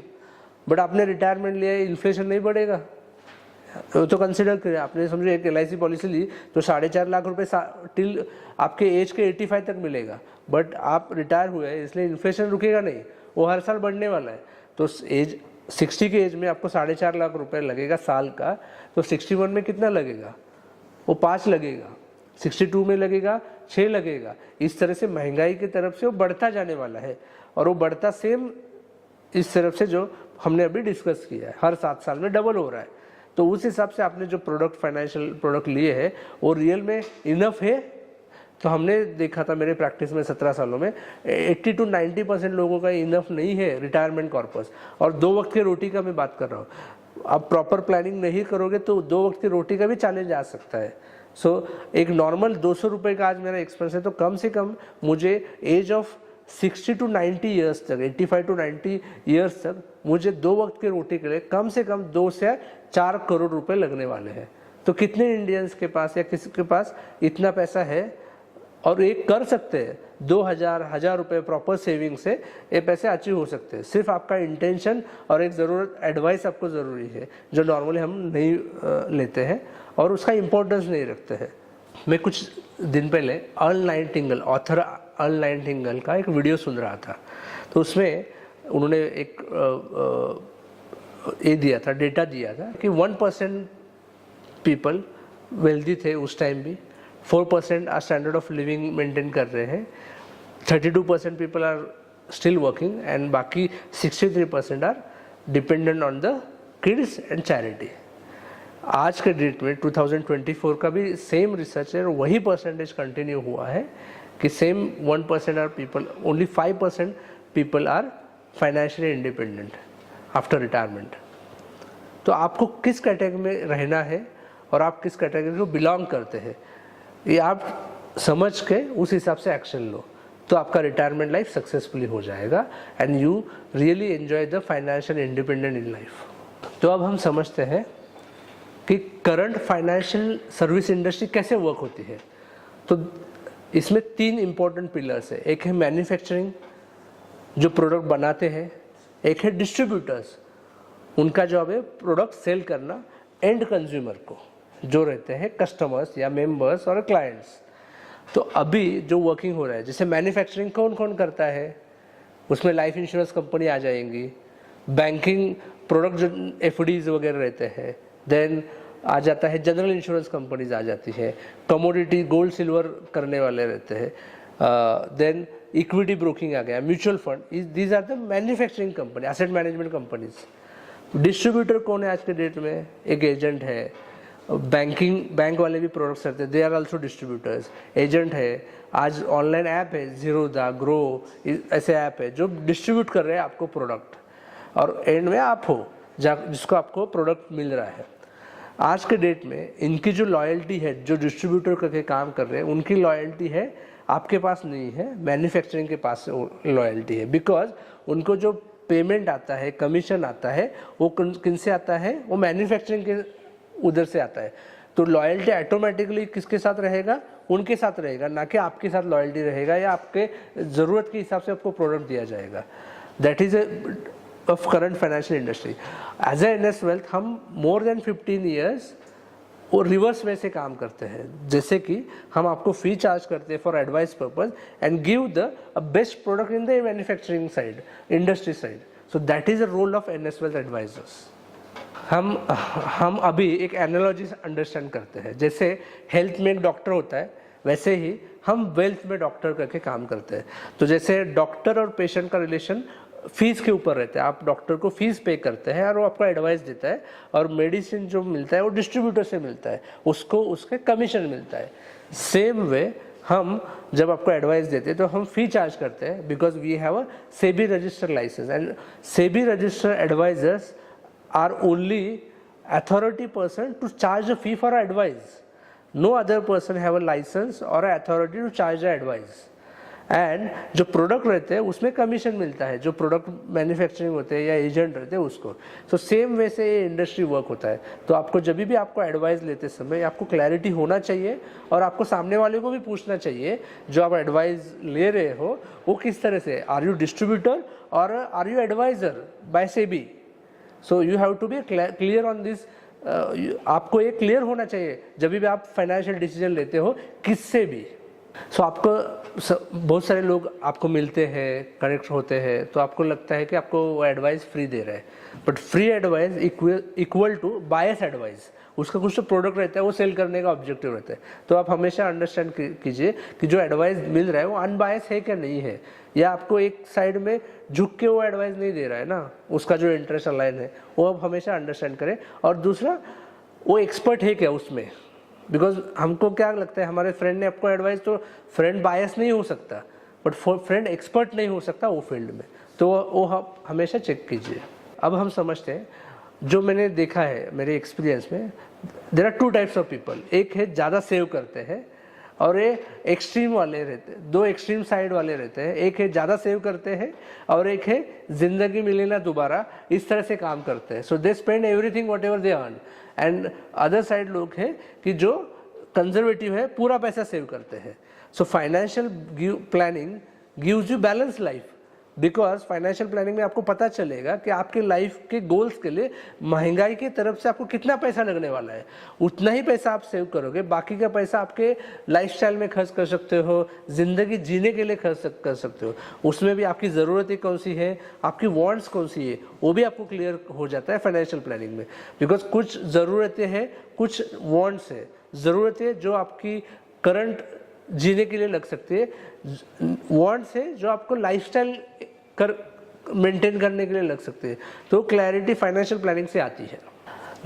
बट आपने रिटायरमेंट लिया, इन्फ्लेशन नहीं बढ़ेगा तो कंसिडर करें। आपने समझो एक LIC पॉलिसी ली तो 4.5 लाख रुपए टिल आपके एज के 85 तक मिलेगा, बट आप रिटायर हुए इसलिए इन्फ्लेशन रुकेगा नहीं, वो हर साल बढ़ने वाला है। तो एज 60 के एज में आपको 4.5 लाख रुपए लगेगा साल का, तो 61 में कितना लगेगा, वो 5 लगेगा, 62 में लगेगा 6 लगेगा। इस तरह से महंगाई की तरफ से वो बढ़ता जाने वाला है और वो बढ़ता सेम इस तरफ से जो हमने अभी डिस्कस किया है, हर 7 साल में डबल हो रहा है। तो उस हिसाब से आपने जो प्रोडक्ट, फाइनेंशियल प्रोडक्ट लिए हैं वो रियल में इनफ है। तो हमने देखा था मेरे प्रैक्टिस में 17 सालों में 80 to 90% लोगों का इनफ नहीं है रिटायरमेंट कॉर्पस। और 2 वक्त की रोटी का मैं बात कर रहा हूँ। आप प्रॉपर प्लानिंग नहीं करोगे तो 2 वक्त की रोटी का भी चैलेंज आ सकता है। सो एक नॉर्मल 200 रुपये का आज मेरा एक्सपेंस है, तो कम से कम मुझे एज ऑफ 60 to 90 ईयर्स तक, 85 to 90 ईयर्स तक मुझे 2 वक्त की रोटी के लिए कम से कम 2 से 4 करोड़ रुपए लगने वाले हैं। तो कितने इंडियंस के पास या किसी के पास इतना पैसा है और ये कर सकते हैं? 1000 रुपए प्रॉपर सेविंग से ये पैसे अचीव हो सकते हैं। सिर्फ आपका इंटेंशन और एक ज़रूरत, एडवाइस आपको ज़रूरी है, जो नॉर्मली हम नहीं लेते हैं और उसका इम्पोर्टेंस नहीं रखते हैं। मैं कुछ दिन पहले earl Nightingale, author earl Nightingale का एक वीडियो सुन रहा था। तो उसमें उन्होंने एक ये दिया था, डेटा दिया था कि 1% पीपल वेल्दी थे उस टाइम भी, 4% are standard of living maintain कर रहे हैं, 32% people are still working and बाकी 63% are dependent on the kids and charity. आज के डेट में 2024 का भी सेम रिसर्च है और वही परसेंटेज कंटिन्यू हुआ है कि same 1% are people, only 5% people are financially independent after retirement. तो आपको किस कैटेगरी में रहना है और आप किस कैटेगरी को बिलोंग करते हैं, ये आप समझ के उस हिसाब से एक्शन लो, तो आपका रिटायरमेंट लाइफ सक्सेसफुली हो जाएगा and you really enjoy the financial independent in life. तो अब हम समझते हैं कि करंट फाइनेंशियल सर्विस इंडस्ट्री कैसे वर्क होती है। तो इसमें 3 इंपॉर्टेंट पिलर्स है। एक है मैन्युफैक्चरिंग, जो प्रोडक्ट बनाते हैं। एक है डिस्ट्रीब्यूटर्स, उनका जॉब है प्रोडक्ट सेल करना एंड कंज्यूमर को, जो रहते हैं कस्टमर्स या मेंबर्स और क्लाइंट्स। तो अभी जो वर्किंग हो रहा है, जैसे मैन्युफैक्चरिंग कौन कौन करता है, उसमें लाइफ इंश्योरेंस कंपनी आ जाएंगी, बैंकिंग प्रोडक्ट जो एफडीज वगैरह रहते हैं, देन आ जाता है जनरल इंश्योरेंस कंपनीज आ जाती है, कमोडिटी गोल्ड सिल्वर करने वाले रहते हैं, देन इक्विटी ब्रोकिंग आ गया, mutual fund, these are the manufacturing company, asset management companies. Distributor कौन है आज के डेट में? एक एजेंट है। बैंक वाले भी प्रोडक्ट्स करते हैं, they are also distributors. Agent है, आज ऑनलाइन ऐप है ज़ीरोधा, ग्रो, ऐसे ऐप है जो डिस्ट्रीब्यूट कर रहे हैं आपको प्रोडक्ट, और एंड में आप हो जिसको आपको प्रोडक्ट मिल रहा है। आज के डेट में इनकी जो लॉयल्टी है, जो डिस्ट्रीब्यूटर करके काम कर रहे हैं, उनकी लॉयल्टी है आपके पास नहीं है, मैन्युफैक्चरिंग के पास लॉयल्टी है। बिकॉज उनको जो पेमेंट आता है, कमीशन आता है, वो किन से आता है? वो मैन्युफैक्चरिंग के उधर से आता है। तो लॉयल्टी ऑटोमेटिकली किसके साथ रहेगा? उनके साथ रहेगा, ना कि आपके साथ लॉयल्टी रहेगा या आपके ज़रूरत के हिसाब से आपको प्रोडक्ट दिया जाएगा। That is of current financial industry. As a NS Wealth हम मोर देन 15 ईयर्स वो रिवर्स वे से काम करते हैं। जैसे कि हम आपको फी चार्ज करते हैं for advice purpose and give the best product in the manufacturing side, industry side. So that is the role of NS Wealth advisors. हम अभी एक एनालॉजी अंडरस्टैंड करते हैं। जैसे हेल्थ में एक डॉक्टर होता है, वैसे ही हम वेल्थ में डॉक्टर करके काम करते हैं। तो जैसे डॉक्टर और पेशेंट का रिलेशन फीस के ऊपर रहता है। आप डॉक्टर को फीस पे करते हैं और वो आपको एडवाइस देता है, और मेडिसिन जो मिलता है वो डिस्ट्रीब्यूटर से मिलता है, उसको उसके कमीशन मिलता है। सेम वे हम जब आपको एडवाइस देते हैं तो हम फी चार्ज करते हैं, because we have a SEBI registered licence and SEBI registered advisors are only authority person to charge a fee for advice. No other person have a license or a authority to charge the advice. And जो product रहते हैं उसमें commission मिलता है, जो product manufacturing होते हैं या एजेंट रहते हैं उसको। सो सेम वे से ये इंडस्ट्री वर्क होता है। तो आपको जब भी आपको एडवाइस लेते समय आपको क्लैरिटी होना चाहिए, और आपको सामने वाले को भी पूछना चाहिए जो आप एडवाइस ले रहे हो वो किस तरह से, आर यू डिस्ट्रीब्यूटर और are you advisor by SEBI. So you have to be clear on this. आपको ये क्लियर होना चाहिए जब भी आप फाइनेंशियल डिसीजन लेते हो किससे भी। सो आपको बहुत सारे लोग आपको मिलते हैं, कनेक्ट होते हैं, तो आपको लगता है कि आपको वो एडवाइस फ्री दे रहा है, but free advice equal to bias advice. उसका कुछ तो प्रोडक्ट रहता है, वो सेल करने का ऑब्जेक्टिव रहता है। तो आप हमेशा अंडरस्टैंड कीजिए कि जो एडवाइस मिल रहा है वो अनबायस है क्या नहीं है, या आपको एक साइड में झुक के वो एडवाइस नहीं दे रहा है ना, उसका जो इंटरेस्ट अलाइन है वो आप हमेशा अंडरस्टैंड करें। और दूसरा, वो एक्सपर्ट है क्या उसमें, बिकॉज हमको क्या लगता है, हमारे फ्रेंड ने आपको एडवाइस, तो फ्रेंड बायस नहीं हो सकता बट फ्रेंड एक्सपर्ट नहीं हो सकता वो फील्ड में, तो वो हमेशा चेक कीजिए। अब हम समझते हैं, जो मैंने देखा है मेरे एक्सपीरियंस में, there are two types of people. एक है ज़्यादा सेव करते हैं और ये एक्सट्रीम वाले रहते हैं, दो एक्सट्रीम साइड वाले रहते हैं। एक है ज़्यादा सेव करते हैं और एक है ज़िंदगी मिले ना दोबारा, इस तरह से काम करते हैं। So they spend everything whatever they earn. And other side लोग हैं कि जो कंजर्वेटिव है, पूरा पैसा सेव करते हैं। सो financial planning gives you balance life, because financial planning में आपको पता चलेगा कि आपके लाइफ के गोल्स के लिए महंगाई की तरफ से आपको कितना पैसा लगने वाला है, उतना ही पैसा आप सेव करोगे। बाकी का पैसा आपके लाइफस्टाइल में खर्च कर सकते हो, ज़िंदगी जीने के लिए खर्च कर सकते हो। उसमें भी आपकी ज़रूरतें कौन सी है, आपकी वांट्स कौन सी है, वो भी आपको क्लियर हो जाता है फाइनेंशियल प्लानिंग में। बिकॉज कुछ ज़रूरतें हैं, कुछ वांट्स है। ज़रूरतें जो आपकी करंट जीने के लिए लग सकती है, वांट्स है जो आपको लाइफस्टाइल कर मेंटेन करने के लिए लग सकते हैं। तो क्लैरिटी फाइनेंशियल प्लानिंग से आती है।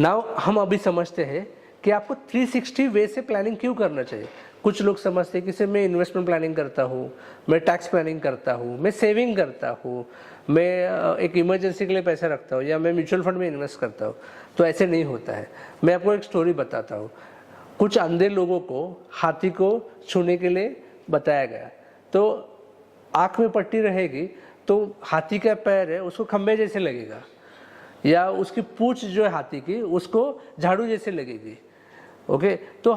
नाउ हम अभी समझते हैं कि आपको 360 वे से प्लानिंग क्यों करना चाहिए। कुछ लोग समझते हैं कि सिर्फ मैं इन्वेस्टमेंट प्लानिंग करता हूँ, मैं टैक्स प्लानिंग करता हूँ, मैं सेविंग करता हूँ, मैं एक इमरजेंसी के लिए पैसा रखता हूँ, या मैं म्यूचुअल फंड में इन्वेस्ट करता हूँ। तो ऐसे नहीं होता है। मैं आपको एक स्टोरी बताता हूँ। कुछ अंधे लोगों को हाथी को छूने के लिए बताया गया, तो आँख में पट्टी रहेगी तो हाथी का पैर है उसको खंबे जैसे लगेगा, या उसकी पूंछ जो है हाथी की उसको झाड़ू जैसे लगेगी। ओके, तो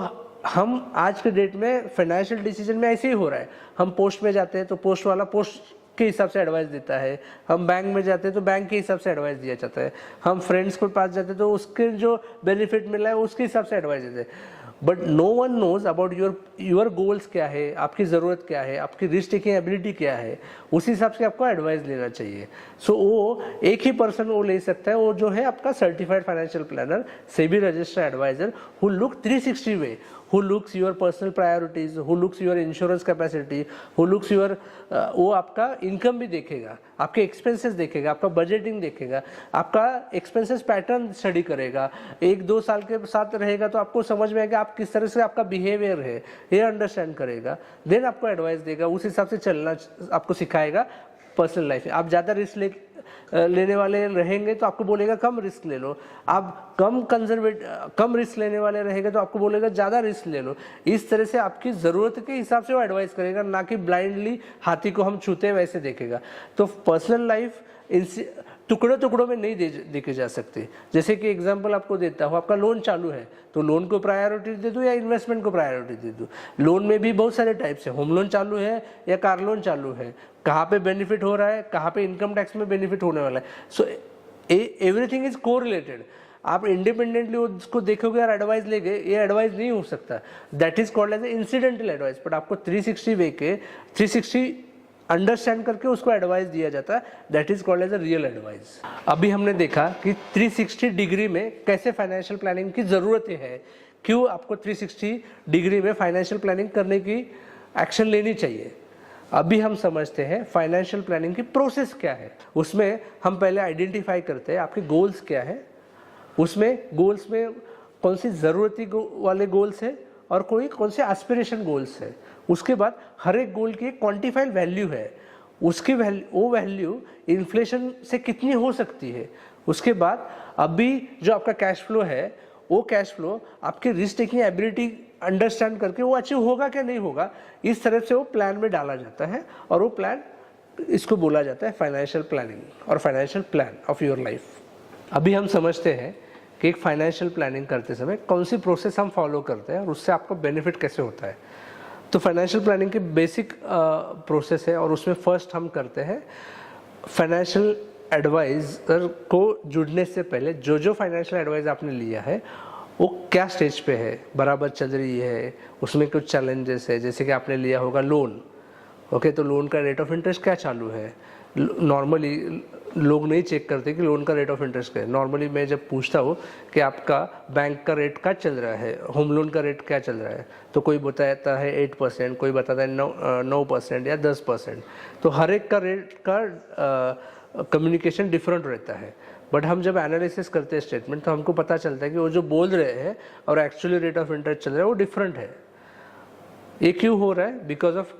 हम आज के डेट में फाइनेंशियल डिसीजन में ऐसे ही हो रहा है। हम पोस्ट में जाते हैं तो पोस्ट वाला पोस्ट के हिसाब से एडवाइस देता है, हम बैंक में जाते हैं तो बैंक के हिसाब से एडवाइस दिया जाता है, हम फ्रेंड्स के पास जाते हैं तो उसके जो बेनिफिट मिला है उसके हिसाब से एडवाइस देते हैं। But no one knows about your goals क्या है, आपकी ज़रूरत क्या है, आपकी रिस्क टेकिंग एबिलिटी क्या है, उस हिसाब से आपको एडवाइस लेना चाहिए। सो वो एक ही पर्सन वो ले सकता है, वो जो है आपका certified financial planner, SEBI registered advisor, who look 360 way, who looks your personal priorities, who looks your insurance capacity, who looks your वो आपका इनकम भी देखेगा, आपके एक्सपेंसेस देखेगा, आपका बजटिंग देखेगा, आपका एक्सपेंसेस पैटर्न स्टडी करेगा। 1-2 साल के साथ रहेगा तो आपको समझ में आएगा आप किस तरह से आपका बिहेवियर है, ये अंडरस्टैंड करेगा, देन आपको एडवाइस देगा, उस हिसाब से चलना आपको सिखाएगा पर्सनल लाइफ में। आप ज़्यादा रिस्क लेने वाले रहेंगे तो आपको बोलेगा कम रिस्क ले लो, आप कम रिस्क लेने वाले रहेंगे तो आपको बोलेगा ज़्यादा रिस्क ले लो। इस तरह से आपकी ज़रूरत के हिसाब से वो एडवाइस करेगा, ना कि ब्लाइंडली हाथी को हम छूते वैसे देखेगा। तो पर्सनल लाइफ टुकड़ों टुकड़ों में नहीं देखे जा सकते। जैसे कि एग्जांपल आपको देता हूँ, आपका लोन चालू है तो लोन को प्रायोरिटी दे दूँ या इन्वेस्टमेंट को प्रायोरिटी दे दूँ। लोन में भी बहुत सारे टाइप्स हैं, होम लोन चालू है या कार लोन चालू है, कहाँ पे बेनिफिट हो रहा है, कहाँ पे इनकम टैक्स में बेनिफिट होने वाला है। So everything is correlated. आप इंडिपेंडेंटली उसको देखोगे और एडवाइस लेंगे, ये एडवाइस नहीं हो सकता। That is called as incidental advice. But आपको 360 वे के 360 अंडरस्टैंड करके उसको एडवाइस दिया जाता है, that is called as a real advice. अभी हमने देखा कि 360 डिग्री में कैसे फाइनेंशियल प्लानिंग की ज़रूरतें हैं, क्यों आपको 360 डिग्री में फाइनेंशियल प्लानिंग करने की एक्शन लेनी चाहिए। अभी हम समझते हैं फाइनेंशियल प्लानिंग की प्रोसेस क्या है। उसमें हम पहले आइडेंटिफाई करते हैं आपके गोल्स क्या है, उसमें गोल्स में कौन सी ज़रूरती वाले गोल्स है और कौन से एस्पिरेशन गोल्स है। उसके बाद हर एक गोल की एक क्वांटिफाइड वैल्यू है, उसकी वो वैल्यू इन्फ्लेशन से कितनी हो सकती है। उसके बाद अभी जो आपका कैश फ्लो है, वो कैश फ्लो आपकी रिस्क टेकिंग एबिलिटी अंडरस्टैंड करके वो अचीव होगा क्या नहीं होगा, इस तरह से वो प्लान में डाला जाता है। और वो प्लान, इसको बोला जाता है फाइनेंशियल प्लानिंग और financial plan of your life. अभी हम समझते हैं कि एक फाइनेंशियल प्लानिंग करते समय कौन सी प्रोसेस हम फॉलो करते हैं और उससे आपको बेनिफिट कैसे होता है। तो फाइनेंशियल प्लानिंग की बेसिक प्रोसेस है और उसमें फर्स्ट हम करते हैं फाइनेंशियल एडवाइज़र को जुड़ने से पहले जो फाइनेंशियल एडवाइस आपने लिया है वो क्या स्टेज पे है, बराबर चल रही है, उसमें कुछ चैलेंजेस है। जैसे कि आपने लिया होगा लोन, ओके, तो लोन का रेट ऑफ इंटरेस्ट क्या चालू है, नॉर्मली लोग नहीं चेक करते कि लोन का रेट ऑफ इंटरेस्ट क्या है। नॉर्मली मैं जब पूछता हूँ कि आपका बैंक का रेट क्या चल रहा है, होम लोन का रेट क्या चल रहा है, तो कोई बताता है 8%, कोई बताता है 9% या 10%। तो हर एक का रेट का कम्युनिकेशन डिफरेंट रहता है। बट हम जब एनालिसिस करते हैं स्टेटमेंट, तो हमको पता चलता है कि वो जो बोल रहे हैं और एक्चुअली रेट ऑफ इंटरेस्ट चल रहा है वो डिफरेंट है। ये क्यों हो रहा है? बिकॉज ऑफ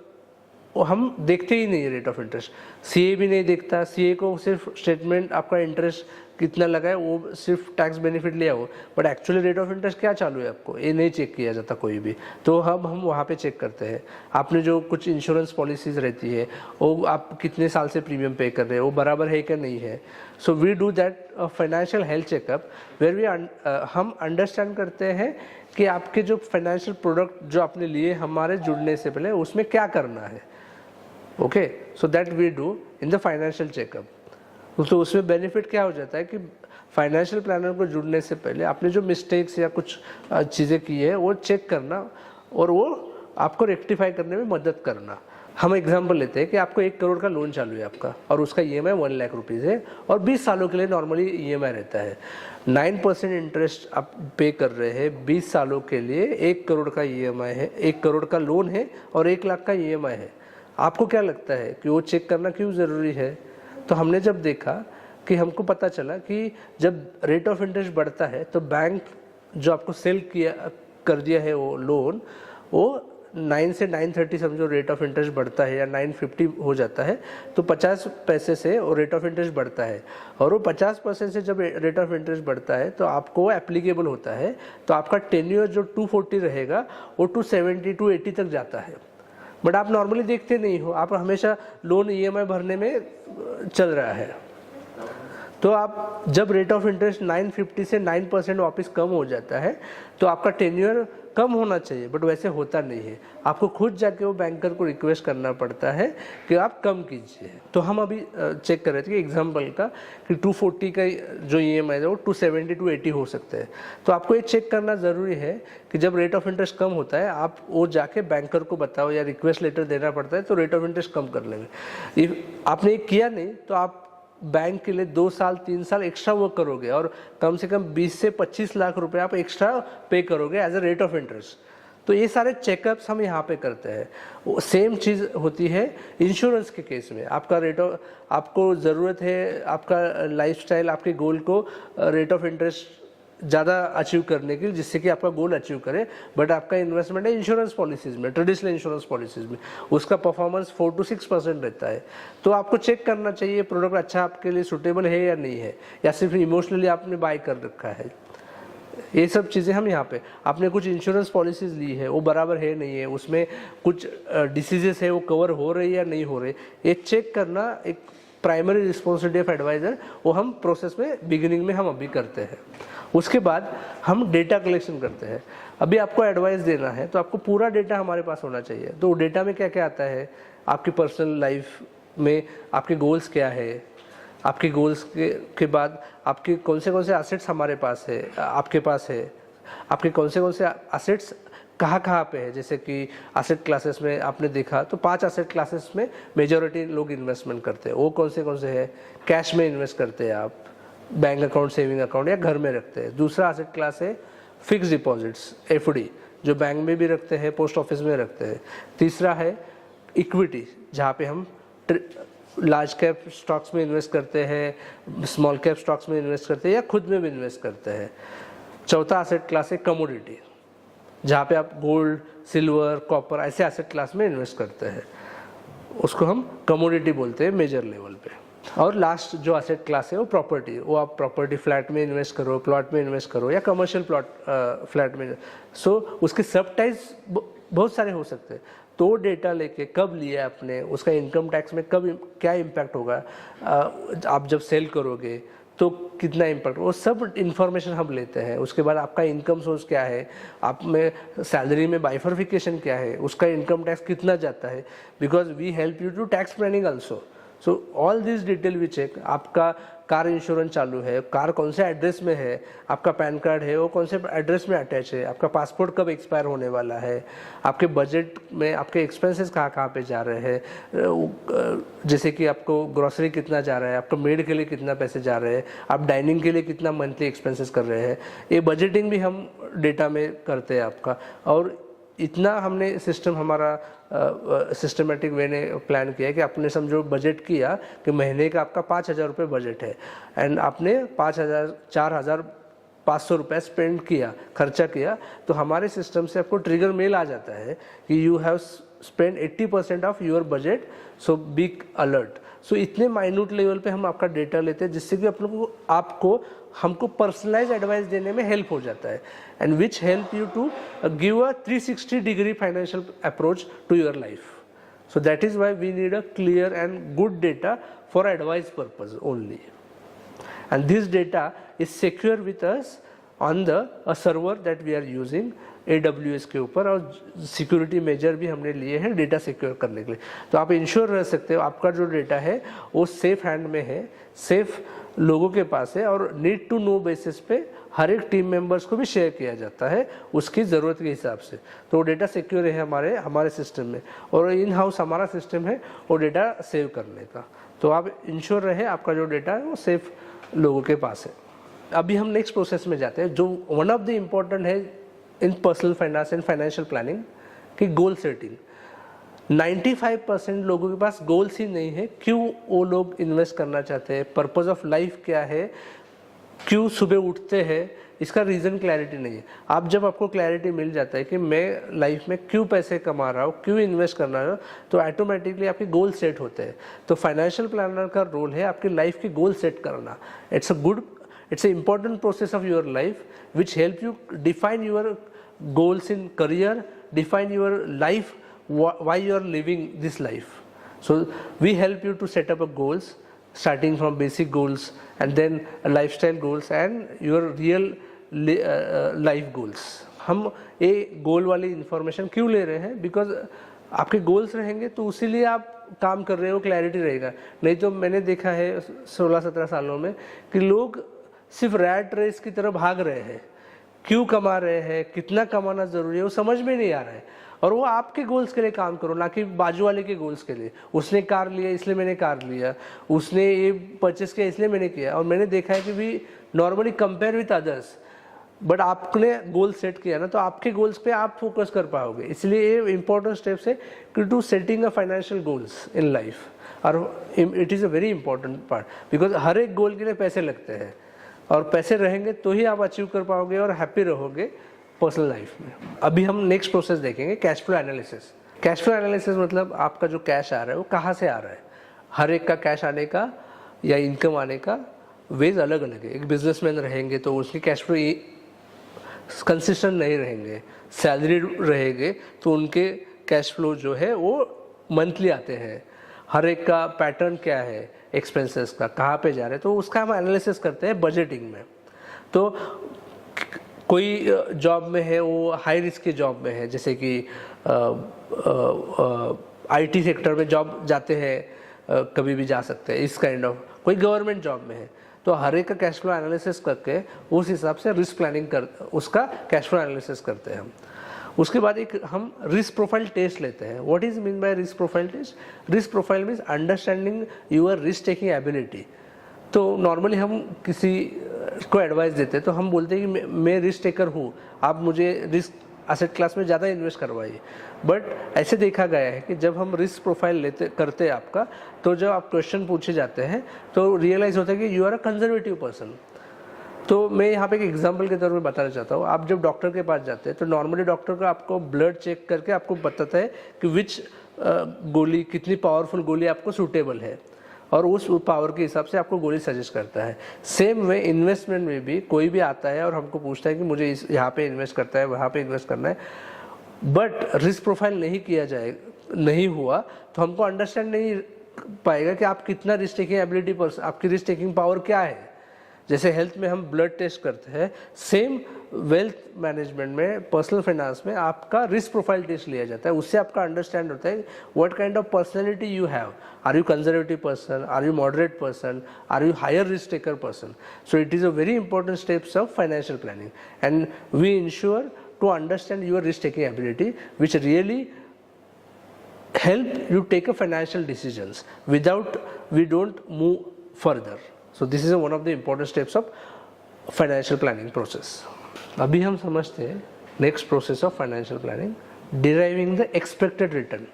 वो हम देखते ही नहीं है रेट ऑफ इंटरेस्ट। सीए भी नहीं देखता, सीए को सिर्फ स्टेटमेंट आपका इंटरेस्ट कितना लगा है वो सिर्फ टैक्स बेनिफिट लिया हो, but actually rate of interest क्या चालू है आपको ये नहीं चेक किया जाता कोई भी। तो हम वहाँ पे चेक करते हैं। आपने जो कुछ इंश्योरेंस पॉलिसीज रहती है वो आप कितने साल से प्रीमियम पे कर रहे हो, वो बराबर है क्या नहीं है। So we do that financial health checkup where we हम अंडरस्टैंड करते हैं कि आपके जो फाइनेंशियल प्रोडक्ट जो आपने लिए हमारे जुड़ने से पहले उसमें क्या करना है। Okay, so that we do in the financial checkup. तो उसमें बेनिफिट क्या हो जाता है कि फाइनेंशियल प्लानर को जुड़ने से पहले आपने जो मिस्टेक्स या कुछ चीज़ें की है वो चेक करना और वो आपको रेक्टिफाई करने में मदद करना। हम एग्जांपल लेते हैं कि आपको 1 करोड़ का लोन चालू है आपका और उसका ईएमआई 1 लाख रुपीज़ है और 20 सालों के लिए नॉर्मली ईएमआई रहता है। 9% इंटरेस्ट आप पे कर रहे हैं 20 सालों के लिए, 1 करोड़ का ईएमआई है, 1 करोड़ का लोन है और 1 लाख का ईएमआई है। आपको क्या लगता है कि वो चेक करना क्यों ज़रूरी है? तो हमने जब देखा कि हमको पता चला कि जब रेट ऑफ इंटरेस्ट बढ़ता है तो बैंक जो आपको सेल कर दिया है वो लोन, वो 9 से 930 समझो रेट ऑफ इंटरेस्ट बढ़ता है या 950 हो जाता है, तो 50 पैसे से वो रेट ऑफ इंटरेस्ट बढ़ता है और वो 50% से जब रेट ऑफ इंटरेस्ट बढ़ता है तो आपको एप्लीकेबल होता है। तो आपका टेन्योर जो 240 रहेगा वो 270 280 तक जाता है। बट आप नॉर्मली देखते नहीं हो, आप हमेशा लोन ईएमआई भरने में चल रहा है। तो आप जब रेट ऑफ इंटरेस्ट 950 से 9% वापस कम हो जाता है तो आपका टेन्योर कम होना चाहिए, बट वैसे होता नहीं है। आपको खुद जाके वो बैंकर को रिक्वेस्ट करना पड़ता है कि आप कम कीजिए। तो हम अभी चेक कर रहे थे कि एग्जांपल का कि 240 का जो ईएमआई है वो 270 280 हो सकते हैं। तो आपको ये चेक करना ज़रूरी है कि जब रेट ऑफ इंटरेस्ट कम होता है आप वो जाके बैंकर को बताओ या रिक्वेस्ट लेटर देना पड़ता है तो रेट ऑफ इंटरेस्ट कम कर लेंगे। आपने ये किया नहीं तो आप बैंक के लिए 2 साल 3 साल एक्स्ट्रा वर्क करोगे और कम से कम 20 से 25 लाख रुपए आप एक्स्ट्रा पे करोगे as a rate of interest. तो ये सारे चेकअप्स हम यहाँ पे करते हैं। सेम चीज़ होती है इंश्योरेंस के केस में। आपका आपको ज़रूरत है आपका लाइफस्टाइल आपके गोल को रेट ऑफ इंटरेस्ट ज़्यादा अचीव करने की, जिससे कि आपका गोल अचीव करे, बट आपका इन्वेस्टमेंट है इंश्योरेंस पॉलिसीज़ में, ट्रेडिशनल इंश्योरेंस पॉलिसीज़ में, उसका परफॉर्मेंस 4 to 6% रहता है। तो आपको चेक करना चाहिए प्रोडक्ट अच्छा आपके लिए सूटेबल है या नहीं है, या सिर्फ इमोशनली आपने बाय कर रखा है। ये सब चीज़ें हम यहाँ पे, आपने कुछ इंश्योरेंस पॉलिसीज़ ली है वो बराबर है नहीं है, उसमें कुछ डिसीजेस है वो कवर हो रही है या नहीं हो रही, ये चेक करना एक प्राइमरी रिस्पॉन्सिबिलिटी ऑफ एडवाइज़र। वो हम प्रोसेस में बिगिनिंग में हम अभी करते हैं। उसके बाद हम डेटा कलेक्शन करते हैं। अभी आपको एडवाइस देना है तो आपको पूरा डेटा हमारे पास होना चाहिए। तो डेटा में क्या क्या आता है, आपकी पर्सनल लाइफ में आपके गोल्स क्या है, आपके गोल्स के बाद आपके कौन से एसेट्स हमारे पास है, आपके पास है, आपके कौन से एसेट्स कहाँ पे है। जैसे कि एसेट क्लासेस में आपने देखा तो 5 एसेट क्लासेस में मेजॉरिटी लोग इन्वेस्टमेंट करते हैं। वो कौन से है, कैश में इन्वेस्ट करते हैं आप, बैंक अकाउंट, सेविंग अकाउंट या घर में रखते हैं। दूसरा एसेट क्लास है फिक्स डिपॉजिट्स, एफडी, जो बैंक में भी रखते हैं, पोस्ट ऑफिस में रखते हैं। तीसरा है इक्विटी, जहाँ पे हम लार्ज कैप स्टॉक्स में इन्वेस्ट करते हैं, स्मॉल कैप स्टॉक्स में इन्वेस्ट करते हैं या खुद में भी इन्वेस्ट करते हैं। चौथा एसेट क्लास है कमोडिटी, जहाँ पे आप गोल्ड, सिल्वर, कॉपर ऐसे एसेट क्लास में इन्वेस्ट करते हैं, उसको हम कमोडिटी बोलते हैं मेजर लेवल पे। और लास्ट जो एसेट क्लास है वो प्रॉपर्टी, वो आप प्रॉपर्टी फ्लैट में इन्वेस्ट करो, प्लॉट में इन्वेस्ट करो या कमर्शियल प्लॉट फ्लैट में। सो उसके सब टाइप्स बहुत सारे हो सकते हैं। तो डेटा लेके कब लिया आपने, उसका इनकम टैक्स में कब क्या इम्पैक्ट होगा, आप जब सेल करोगे तो कितना इम्पैक्ट, वो सब इन्फॉर्मेशन हम लेते हैं। उसके बाद आपका इनकम सोर्स क्या है, आप में सैलरी में बाइफर्फिकेशन क्या है, उसका इनकम टैक्स कितना जाता है, because we help you to tax planning also. So all this detail we check. आपका कार इंश्योरेंस चालू है, कार कौन से एड्रेस में है, आपका पैन कार्ड है वो कौन से एड्रेस में अटैच है, आपका पासपोर्ट कब एक्सपायर होने वाला है, आपके बजट में आपके एक्सपेंसेस कहाँ कहाँ पे जा रहे हैं, जैसे कि आपको ग्रोसरी कितना जा रहा है, आपको मेड के लिए कितना पैसे जा रहे हैं, आप डाइनिंग के लिए कितना मंथली एक्सपेंसेस कर रहे हैं, ये बजटिंग भी हम डेटा में करते हैं आपका। और इतना हमने सिस्टम हमारा सिस्टमेटिक वे ने प्लान किया है कि आपने समझो बजट किया कि महीने का आपका 5,000 रुपये बजट है एंड आपने 4,500 रुपये स्पेंड किया, खर्चा किया, तो हमारे सिस्टम से आपको ट्रिगर मेल आ जाता है कि you have spend 80% of your budget, so be alert. So इतने माइन्यूट लेवल पे हम आपका डेटा लेते हैं जिससे कि आपको हमको पर्सनलाइज एडवाइस देने में हेल्प हो जाता है and which help you to give a 360 degree financial approach to your life. So that is why we need a clear and good data for advice purpose only, and this data is secure with us on the server that we are using AWS के ऊपर, और security measure भी हमने लिए हैं data secure करने के लिए। तो आप इंश्योर रह सकते हो आपका जो डेटा है वो सेफ हैंड में है, सेफ लोगों के पास है, और नीड टू नो बेसिस पे हर एक टीम मेंबर्स को भी शेयर किया जाता है उसकी ज़रूरत के हिसाब से। तो वो डेटा सिक्योर है हमारे सिस्टम में, और इन हाउस हमारा सिस्टम है वो डेटा सेव करने का। तो आप इंश्योर रहे आपका जो डेटा है वो सेफ लोगों के पास है। अभी हम नेक्स्ट प्रोसेस में जाते हैं जो वन ऑफ द इम्पॉर्टेंट है in personal finance and financial planning की गोल सेटिंग। 95% लोगों के पास गोल्स ही नहीं है। क्यों वो लोग इन्वेस्ट करना चाहते हैं, पर्पस ऑफ लाइफ क्या है, क्यों सुबह उठते हैं, इसका रीज़न क्लैरिटी नहीं है। आपको क्लैरिटी मिल जाता है कि मैं लाइफ में क्यों पैसे कमा रहा हूँ, क्यों इन्वेस्ट करना रहा हूँ, तो ऑटोमेटिकली आपके गोल सेट होते हैं। तो फाइनेंशियल प्लानर का रोल है आपकी लाइफ के गोल सेट करना। It's an important process of your life which help you define your goals in career, define your life, why you are living this life. So we help you to set up a goals starting from basic goals and then lifestyle goals and your real life goals. हम ये गोल वाली information क्यों ले रहे हैं, because आपके goals रहेंगे तो उसीलिए आप काम कर रहे हो, क्लैरिटी रहेगा। नहीं तो मैंने देखा है 16-17 सालों में कि लोग सिर्फ रैट रेस की तरह भाग रहे हैं, क्यों कमा रहे हैं, कितना कमाना ज़रूरी है वो समझ में नहीं आ रहा है। और वो आपके गोल्स के लिए काम करो, ना कि बाजू वाले के गोल्स के लिए। उसने कार लिया इसलिए मैंने कार लिया, उसने ये परचेस किया इसलिए मैंने किया। और मैंने देखा है कि we normally compare with others, but आपने गोल सेट किया ना तो आपके गोल्स पे आप फोकस कर पाओगे। इसलिए ये इंपॉर्टेंट स्टेप्स है कि to setting a financial goals in life, और it is a very important part, because हर एक गोल के लिए पैसे लगते हैं, और पैसे रहेंगे तो ही आप अचीव कर पाओगे और हैप्पी रहोगे पर्सनल लाइफ में। अभी हम नेक्स्ट प्रोसेस देखेंगे, cash flow analysis. Cash flow analysis मतलब आपका जो कैश आ रहा है वो कहाँ से आ रहा है। हर एक का कैश आने का या इनकम आने का वेज अलग अलग है। एक बिजनेसमैन रहेंगे तो उसके कैश फ्लो कंसिस्टेंट नहीं रहेंगे, सैलरी रहेंगे तो उनके कैश फ्लो जो है वो मंथली आते हैं। हर एक का पैटर्न क्या है एक्सपेंसेस का, कहाँ पे जा रहे हैं, तो उसका हम एनालिसिस करते हैं बजटिंग में। तो कोई जॉब में है वो हाई रिस्क की जॉब में है, जैसे कि IT सेक्टर में जॉब जाते हैं, कभी भी जा सकते हैं, इस काइंड ऑफ। कोई गवर्नमेंट जॉब में है तो हर एक का कैश फ्लो एनालिसिस करके उस हिसाब से रिस्क प्लानिंग उसका कैश फ्लो एनालिसिस करते हैं हम। उसके बाद एक हम रिस्क प्रोफाइल टेस्ट लेते हैं। What is mean by risk profile test? Risk profile means understanding your risk taking ability. तो नॉर्मली हम किसी को एडवाइस देते हैं तो हम बोलते हैं कि मैं रिस्क टेकर हूँ, आप मुझे रिस्क एसेट क्लास में ज़्यादा इन्वेस्ट करवाइए। बट ऐसे देखा गया है कि जब हम रिस्क प्रोफाइल करते हैं आपका, तो जब आप क्वेश्चन पूछे जाते हैं तो रियलाइज़ होता है कि you are a conservative person. तो मैं यहाँ पे एक एग्जांपल के तौर पे बताना चाहता हूँ। आप जब डॉक्टर के पास जाते हैं तो नॉर्मली डॉक्टर का आपको ब्लड चेक करके आपको बताता है कि विच गोली, कितनी पावरफुल गोली आपको सूटेबल है, और उस पावर के हिसाब से आपको गोली सजेस्ट करता है। सेम वे इन्वेस्टमेंट में भी कोई भी आता है और हमको पूछता है कि मुझे यहाँ पे इन्वेस्ट करता है, वहाँ पे इन्वेस्ट करना है, बट रिस्क प्रोफाइल नहीं हुआ तो हमको अंडरस्टैंड नहीं पाएगा कि आप कितना रिस्क टेकिंग एबिलिटी पर, आपकी रिस्क टेकिंग पावर क्या है। जैसे हेल्थ में हम ब्लड टेस्ट करते हैं, सेम वेल्थ मैनेजमेंट में, पर्सनल फाइनेंस में आपका रिस्क प्रोफाइल टेस्ट लिया जाता है। उससे आपका अंडरस्टैंड होता है what kind of personality you have, are you conservative person, are you moderate person, are you higher risk taker person. So it is a very important steps of financial planning and we ensure to understand your risk taking ability which really help you take a financial decisions without we don't move further. So this is one of the important steps of financial planning process. अभी हम समझते हैं next process of financial planning, deriving the expected return.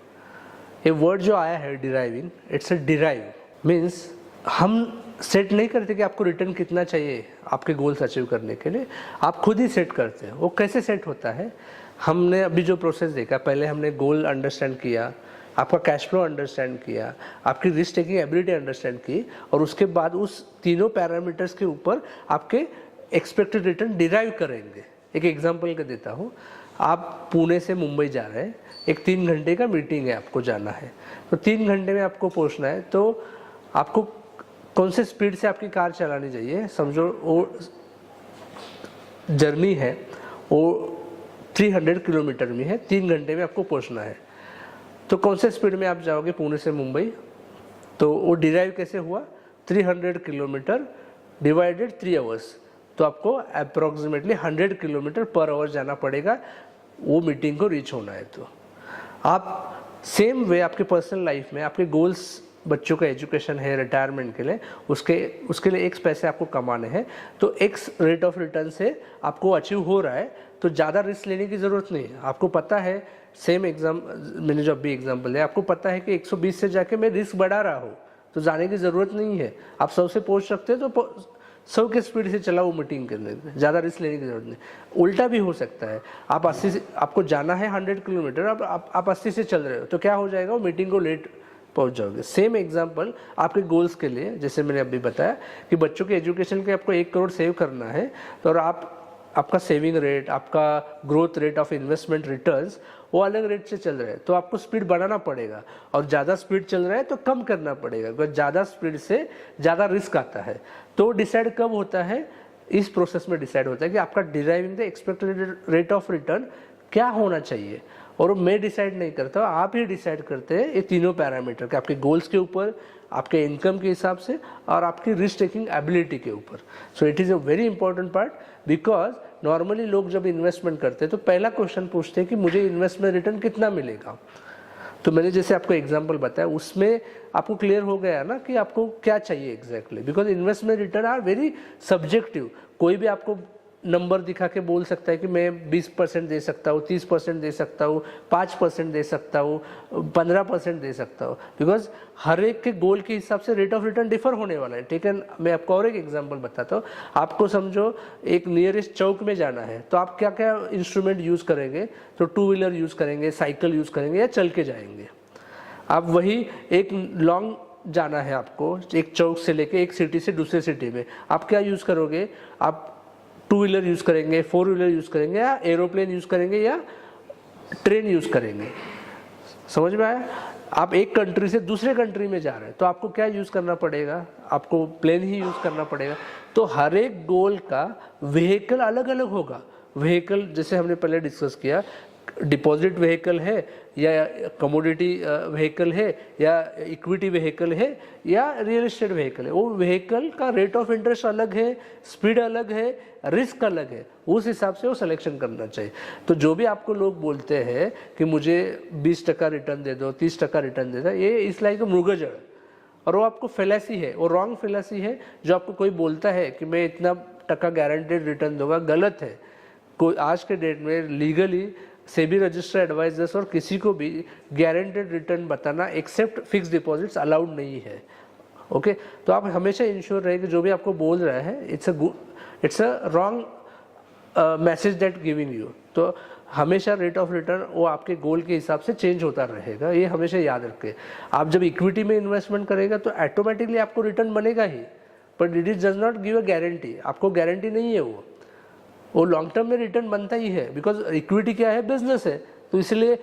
ये word जो आया है deriving, it's a derive means हम set नहीं करते कि आपको रिटर्न कितना चाहिए आपके गोल्स अचीव करने के लिए, आप खुद ही सेट करते हैं। वो कैसे सेट होता है, हमने अभी जो प्रोसेस देखा, पहले हमने गोल अंडरस्टैंड किया, आपका कैश फ्लो अंडरस्टैंड किया, आपकी रिस्क टेकिंग एबिलिटी अंडरस्टैंड की, और उसके बाद उस तीनों पैरामीटर्स के ऊपर आपके एक्सपेक्टेड रिटर्न डिराइव करेंगे। एक एग्जांपल का देता हूँ, आप पुणे से मुंबई जा रहे हैं, एक 3 घंटे का मीटिंग है, आपको जाना है, तो 3 घंटे में आपको पहुँचना है, तो आपको कौन से स्पीड से आपकी कार चलानी चाहिए। समझो वो जर्नी है वो 300 किलोमीटर में है, 3 घंटे में आपको पहुंचना है, तो कौन से स्पीड में आप जाओगे पुणे से मुंबई। तो वो डिराइव कैसे हुआ, 300 किलोमीटर डिवाइडेड 3 आवर्स, तो आपको अप्रोक्सीमेटली 100 किलोमीटर पर आवर जाना पड़ेगा वो मीटिंग को रीच होना है। तो आप सेम वे आपके पर्सनल लाइफ में आपके गोल्स, बच्चों का एजुकेशन है, रिटायरमेंट के लिए, उसके लिए x पैसे आपको कमाने हैं, तो x रेट ऑफ रिटर्न से आपको अचीव हो रहा है, तो ज़्यादा रिस्क लेने की ज़रूरत नहीं है। आपको पता है, सेम एग्जाम मैंने जो अभी एग्जाम्पल है, आपको पता है कि 120 से जाके मैं रिस्क बढ़ा रहा हूँ, तो जाने की ज़रूरत नहीं है। आप 100 से पहुँच सकते हैं तो 100 के स्पीड से चलाओ मीटिंग करने, ज़्यादा रिस्क लेने की ज़रूरत नहीं। उल्टा भी हो सकता है, आप 80 से, आपको जाना है 100 किलोमीटर, अब आप 80 से चल रहे हो, तो क्या हो जाएगा, वो मीटिंग को लेट पहुंच जाओगे। सेम एग्जांपल आपके गोल्स के लिए, जैसे मैंने अभी बताया कि बच्चों के एजुकेशन के आपको 1 करोड़ सेव करना है, तो और आपका सेविंग रेट, आपका growth rate of investment returns वो अलग रेट से चल रहा है, तो आपको स्पीड बढ़ाना पड़ेगा, और ज़्यादा स्पीड चल रहा है तो कम करना पड़ेगा, क्योंकि ज़्यादा स्पीड से ज़्यादा रिस्क आता है। तो डिसाइड कब होता है, इस प्रोसेस में डिसाइड होता है कि आपका deriving the expected rate of return क्या होना चाहिए, और मैं डिसाइड नहीं करता, आप ही डिसाइड करते हैं ये तीनों पैरामीटर के, आपके गोल्स के ऊपर, आपके इनकम के हिसाब से, और आपकी रिस्क टेकिंग एबिलिटी के ऊपर। सो it is a very important part, because normally लोग जब इन्वेस्टमेंट करते हैं तो पहला क्वेश्चन पूछते हैं कि मुझे इन्वेस्टमेंट रिटर्न कितना मिलेगा। तो मैंने जैसे आपको एग्जांपल बताया, उसमें आपको क्लियर हो गया ना कि आपको क्या चाहिए exactly, because investment return are very subjective. कोई भी आपको नंबर दिखा के बोल सकता है कि मैं 20% दे सकता हूँ, 30% दे सकता हूँ, 5% दे सकता हूँ, 15% दे सकता हूँ, बिकॉज हर एक के गोल के हिसाब से रेट ऑफ रिटर्न डिफर होने वाला है। ठीक है, मैं आपको और एक एग्जांपल बताता हूँ। आपको समझो एक नियरेस्ट चौक में जाना है, तो आप क्या क्या इंस्ट्रूमेंट यूज़ करेंगे, तो 2 व्हीलर यूज़ करेंगे, साइकिल यूज़ करेंगे, या चल के जाएंगे। आप वही एक लॉन्ग जाना है आपको, एक चौक से लेके एक सिटी से दूसरे सिटी में, आप क्या यूज़ करोगे, आप 2 व्हीलर यूज़ करेंगे, 4 व्हीलर यूज़ करेंगे, या एरोप्लेन यूज़ करेंगे, या ट्रेन यूज़ करेंगे। समझ में आया? आप एक कंट्री से दूसरे कंट्री में जा रहे हैं, तो आपको क्या यूज़ करना पड़ेगा, आपको प्लेन ही यूज़ करना पड़ेगा। तो हर एक गोल का व्हीकल अलग अलग होगा। व्हीकल जैसे हमने पहले डिस्कस किया, डिपॉजिट व्हीकल है, या कमोडिटी व्हीकल है, या इक्विटी व्हीकल है, या रियल एस्टेट व्हीकल है, वो व्हीकल का रेट ऑफ इंटरेस्ट अलग है, स्पीड अलग है, रिस्क अलग है, उस हिसाब से वो सिलेक्शन करना चाहिए। तो जो भी आपको लोग बोलते हैं कि मुझे 20% रिटर्न दे दो, 30% रिटर्न दे दो, ये इस लाइक मृगजड़, और वो आपको फेलेसी है, वो रॉन्ग फेलेसी है। जो आपको कोई बोलता है कि मैं इतना टका गारंटेड रिटर्न दूंगा, गलत है। कोई आज के डेट में लीगली सेबी रजिस्टर्ड एडवाइजर्स और किसी को भी गारंटेड रिटर्न बताना एक्सेप्ट फिक्स डिपॉजिट्स अलाउड नहीं है। ओके, तो आप हमेशा इंश्योर रहे कि जो भी आपको बोल रहा है it's a wrong message that giving you. तो हमेशा रेट ऑफ रिटर्न वो आपके गोल के हिसाब से चेंज होता रहेगा, ये हमेशा याद रखें। आप जब इक्विटी में इन्वेस्टमेंट करेगा तो ऑटोमेटिकली आपको रिटर्न बनेगा ही, but it is does not give a guarantee. आपको गारंटी नहीं है, वो लॉन्ग टर्म में रिटर्न बनता ही है, बिकॉज इक्विटी क्या है, बिजनेस है, तो इसलिए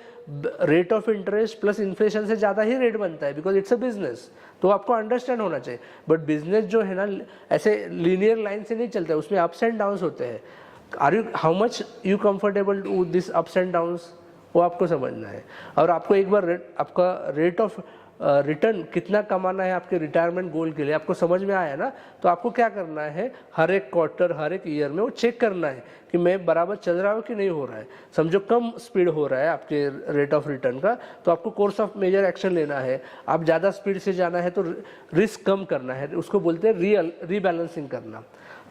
rate of interest plus inflation से ज़्यादा ही रेट बनता है, बिकॉज इट्स अ बिजनेस। तो आपको अंडरस्टैंड होना चाहिए। बट बिजनेस जो है ना, ऐसे लीनियर लाइन से नहीं चलता है, उसमें अप्स एंड डाउन्स होते हैं। How much you comfortable to this ups and downs, वो आपको समझना है। और आपको एक बार आपका रेट ऑफ रिटर्न कितना कमाना है आपके रिटायरमेंट गोल के लिए आपको समझ में आया ना, तो आपको क्या करना है, हर एक क्वार्टर हर एक ईयर में वो चेक करना है कि मैं बराबर चल रहा हूँ कि नहीं हो रहा है। समझो कम स्पीड हो रहा है आपके रेट ऑफ रिटर्न का, तो आपको कोर्स ऑफ मेजर एक्शन लेना है। आप ज़्यादा स्पीड से जाना है तो रिस्क कम करना है, उसको बोलते हैं रीबैलेंसिंग करना।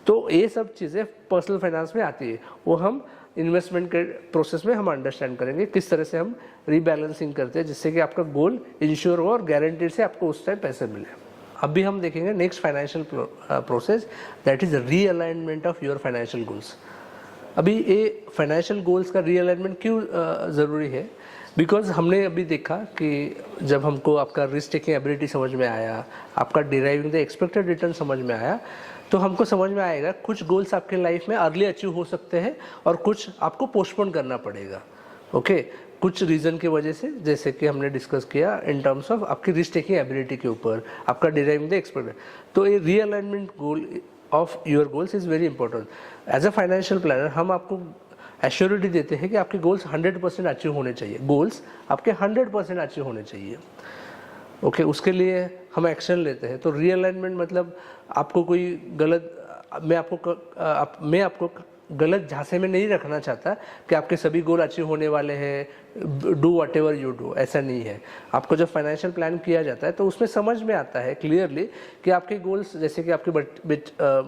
तो ये सब चीज़ें पर्सनल फाइनेंस में आती है, वो हम इन्वेस्टमेंट के प्रोसेस में हम अंडरस्टैंड करेंगे किस तरह से हम रीबैलेंसिंग करते हैं जिससे कि आपका गोल इंश्योर हो और गारंटीड से आपको उस टाइम पैसे मिले। अभी हम देखेंगे next financial process, that is realignment of your financial goals. अभी ये फाइनेंशियल गोल्स का रीअलाइनमेंट क्यों ज़रूरी है, बिकॉज हमने अभी देखा कि जब हमको आपका रिस्क टेकिंग एबिलिटी समझ में आया, आपका डिराइविंग द एक्सपेक्टेड रिटर्न समझ में आया, तो हमको समझ में आएगा कुछ गोल्स आपके लाइफ में अर्ली अचीव हो सकते हैं और कुछ आपको पोस्टपोन करना पड़ेगा। ओके, कुछ रीज़न की वजह से, जैसे कि हमने डिस्कस किया इन टर्म्स ऑफ आपकी रिस्क टेकिंग एबिलिटी के ऊपर, आपका डिराइविंग द एक्सपेक्टेड। तो ये realignment goal of your goals is very important. As a financial planner हम आपको एश्योरिटी देते हैं कि आपके गोल्स 100% अचीव होने चाहिए, गोल्स आपके 100% अचीव होने चाहिए। ओके, उसके लिए हम एक्शन लेते हैं। तो रीअलाइनमेंट मतलब आपको कोई गलत, मैं आपको गलत झांसे में नहीं रखना चाहता कि आपके सभी गोल अचीव होने वाले हैं, do what ever you do, ऐसा नहीं है। आपको जब फाइनेंशियल प्लान किया जाता है तो उसमें समझ में आता है क्लियरली कि आपके गोल्स, जैसे कि आपके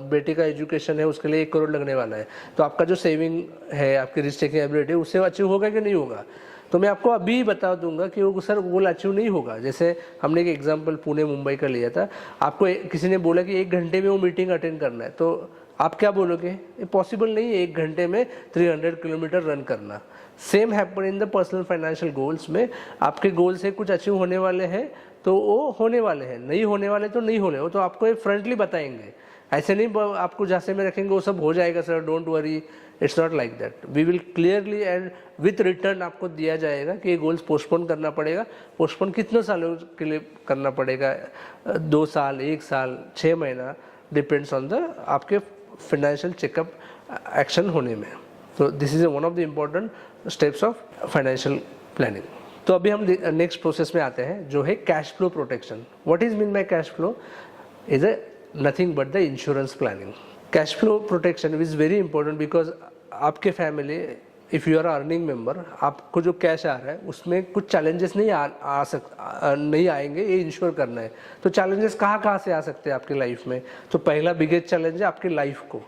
बेटे का एजुकेशन है उसके लिए 1 करोड़ लगने वाला है, तो आपका जो सेविंग है, आपकी रिस्क टेकिंग एबिलिटी, उससे अचीव होगा कि नहीं होगा। तो मैं आपको अभी बता दूंगा कि वो सर गोल अचीव नहीं होगा। जैसे हमने एक एग्जांपल पुणे मुंबई का लिया था, आपको किसी ने बोला कि 1 घंटे में वो मीटिंग अटेंड करना है, तो आप क्या बोलोगे, ये पॉसिबल नहीं है 1 घंटे में 300 किलोमीटर रन करना। Same happen in the personal financial goals में, आपके गोल से कुछ अचीव होने वाले हैं तो वो होने वाले हैं, नहीं होने वाले तो नहीं होने, वो तो आपको एक फ्रंटली बताएंगे। ऐसे नहीं आपको झांसे में रखेंगे वो सब हो जाएगा sir, don't worry, it's not like that. We will clearly and with return आपको दिया जाएगा कि ये गोल्स पोस्टपोन करना पड़ेगा। पोस्टपोन कितने सालों के लिए करना पड़ेगा, 2 साल, 1 साल, 6 महीना, डिपेंड्स ऑन द आपके फाइनेंशियल चेकअप एक्शन होने में। तो this is one of the important steps of financial planning. तो अभी हम नेक्स्ट प्रोसेस में आते हैं जो है cash flow protection. What is mean by cash flow is a nothing but the insurance planning. Cash flow protection is very important because आपके family, if you are earning member, आपको जो cash आ रहा है उसमें कुछ चैलेंजेस नहीं आएंगे, ये इंश्योर करना है। तो चैलेंजेस कहाँ से आ सकते हैं आपकी लाइफ में, तो पहला बिगेस्ट चैलेंज है आपकी लाइफ को,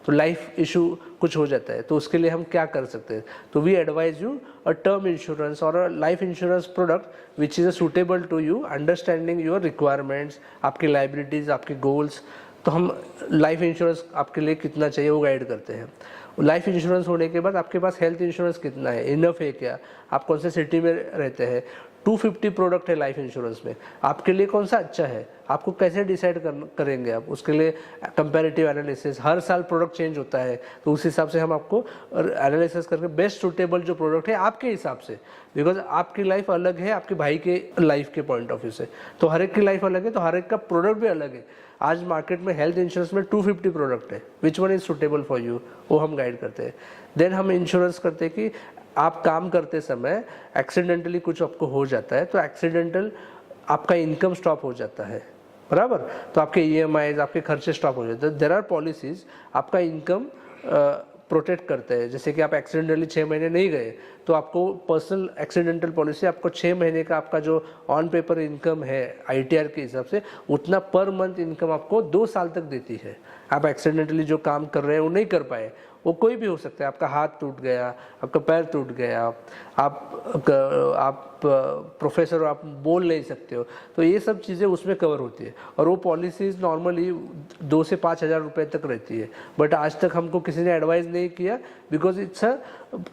तो लाइफ इशू कुछ हो जाता है, तो उसके लिए हम क्या कर सकते हैं। तो we advise you a term insurance और a life insurance product which is a suitable to you, understanding your requirements, आपकी लाइबिलिटीज़, आपके गोल्स। तो हम लाइफ इंश्योरेंस आपके लिए कितना चाहिए वो गाइड करते हैं। लाइफ इंश्योरेंस होने के बाद आपके पास हेल्थ इंश्योरेंस कितना है, इनफ है क्या, आप कौन से सिटी में रहते हैं। 250 प्रोडक्ट है लाइफ इंश्योरेंस में, आपके लिए कौन सा अच्छा है, आपको कैसे डिसाइड करेंगे आप, उसके लिए कंपैरेटिव एनालिसिस, हर साल प्रोडक्ट चेंज होता है, तो उस हिसाब से हम आपको एनालिसिस करके बेस्ट सूटेबल जो प्रोडक्ट है आपके हिसाब से, बिकॉज आपकी लाइफ अलग है आपके भाई के लाइफ के पॉइंट ऑफ व्यू से, तो हर एक की लाइफ अलग है, तो हर एक का प्रोडक्ट भी अलग है। आज मार्केट में हेल्थ इंश्योरेंस में 250 प्रोडक्ट है, which one is suitable for you, वो हम गाइड करते हैं। देन हम इंश्योरेंस करते हैं कि आप काम करते समय एक्सीडेंटली कुछ आपको हो जाता है, तो एक्सीडेंटल आपका इनकम स्टॉप हो जाता है, बराबर, तो आपके EMIs, आपके खर्चे स्टॉप हो जाते हैं। देयर आर पॉलिसीज आपका इनकम प्रोटेक्ट करते हैं, जैसे कि आप एक्सीडेंटली 6 महीने नहीं गए तो आपको पर्सनल एक्सीडेंटल पॉलिसी आपको 6 महीने का आपका जो ऑन पेपर इनकम है ITR के हिसाब से उतना पर मंथ इनकम आपको 2 साल तक देती है। आप एक्सीडेंटली जो काम कर रहे हैं वो नहीं कर पाए, वो कोई भी हो सकता है, आपका हाथ टूट गया, आपका पैर टूट गया, आप प्रोफेसर हो, आप बोल नहीं सकते हो, तो ये सब चीज़ें उसमें कवर होती है। और वो पॉलिसीज़ नॉर्मली 2 से 5 हज़ार रुपये तक रहती है, बट आज तक हमको किसी ने एडवाइस नहीं किया because it's a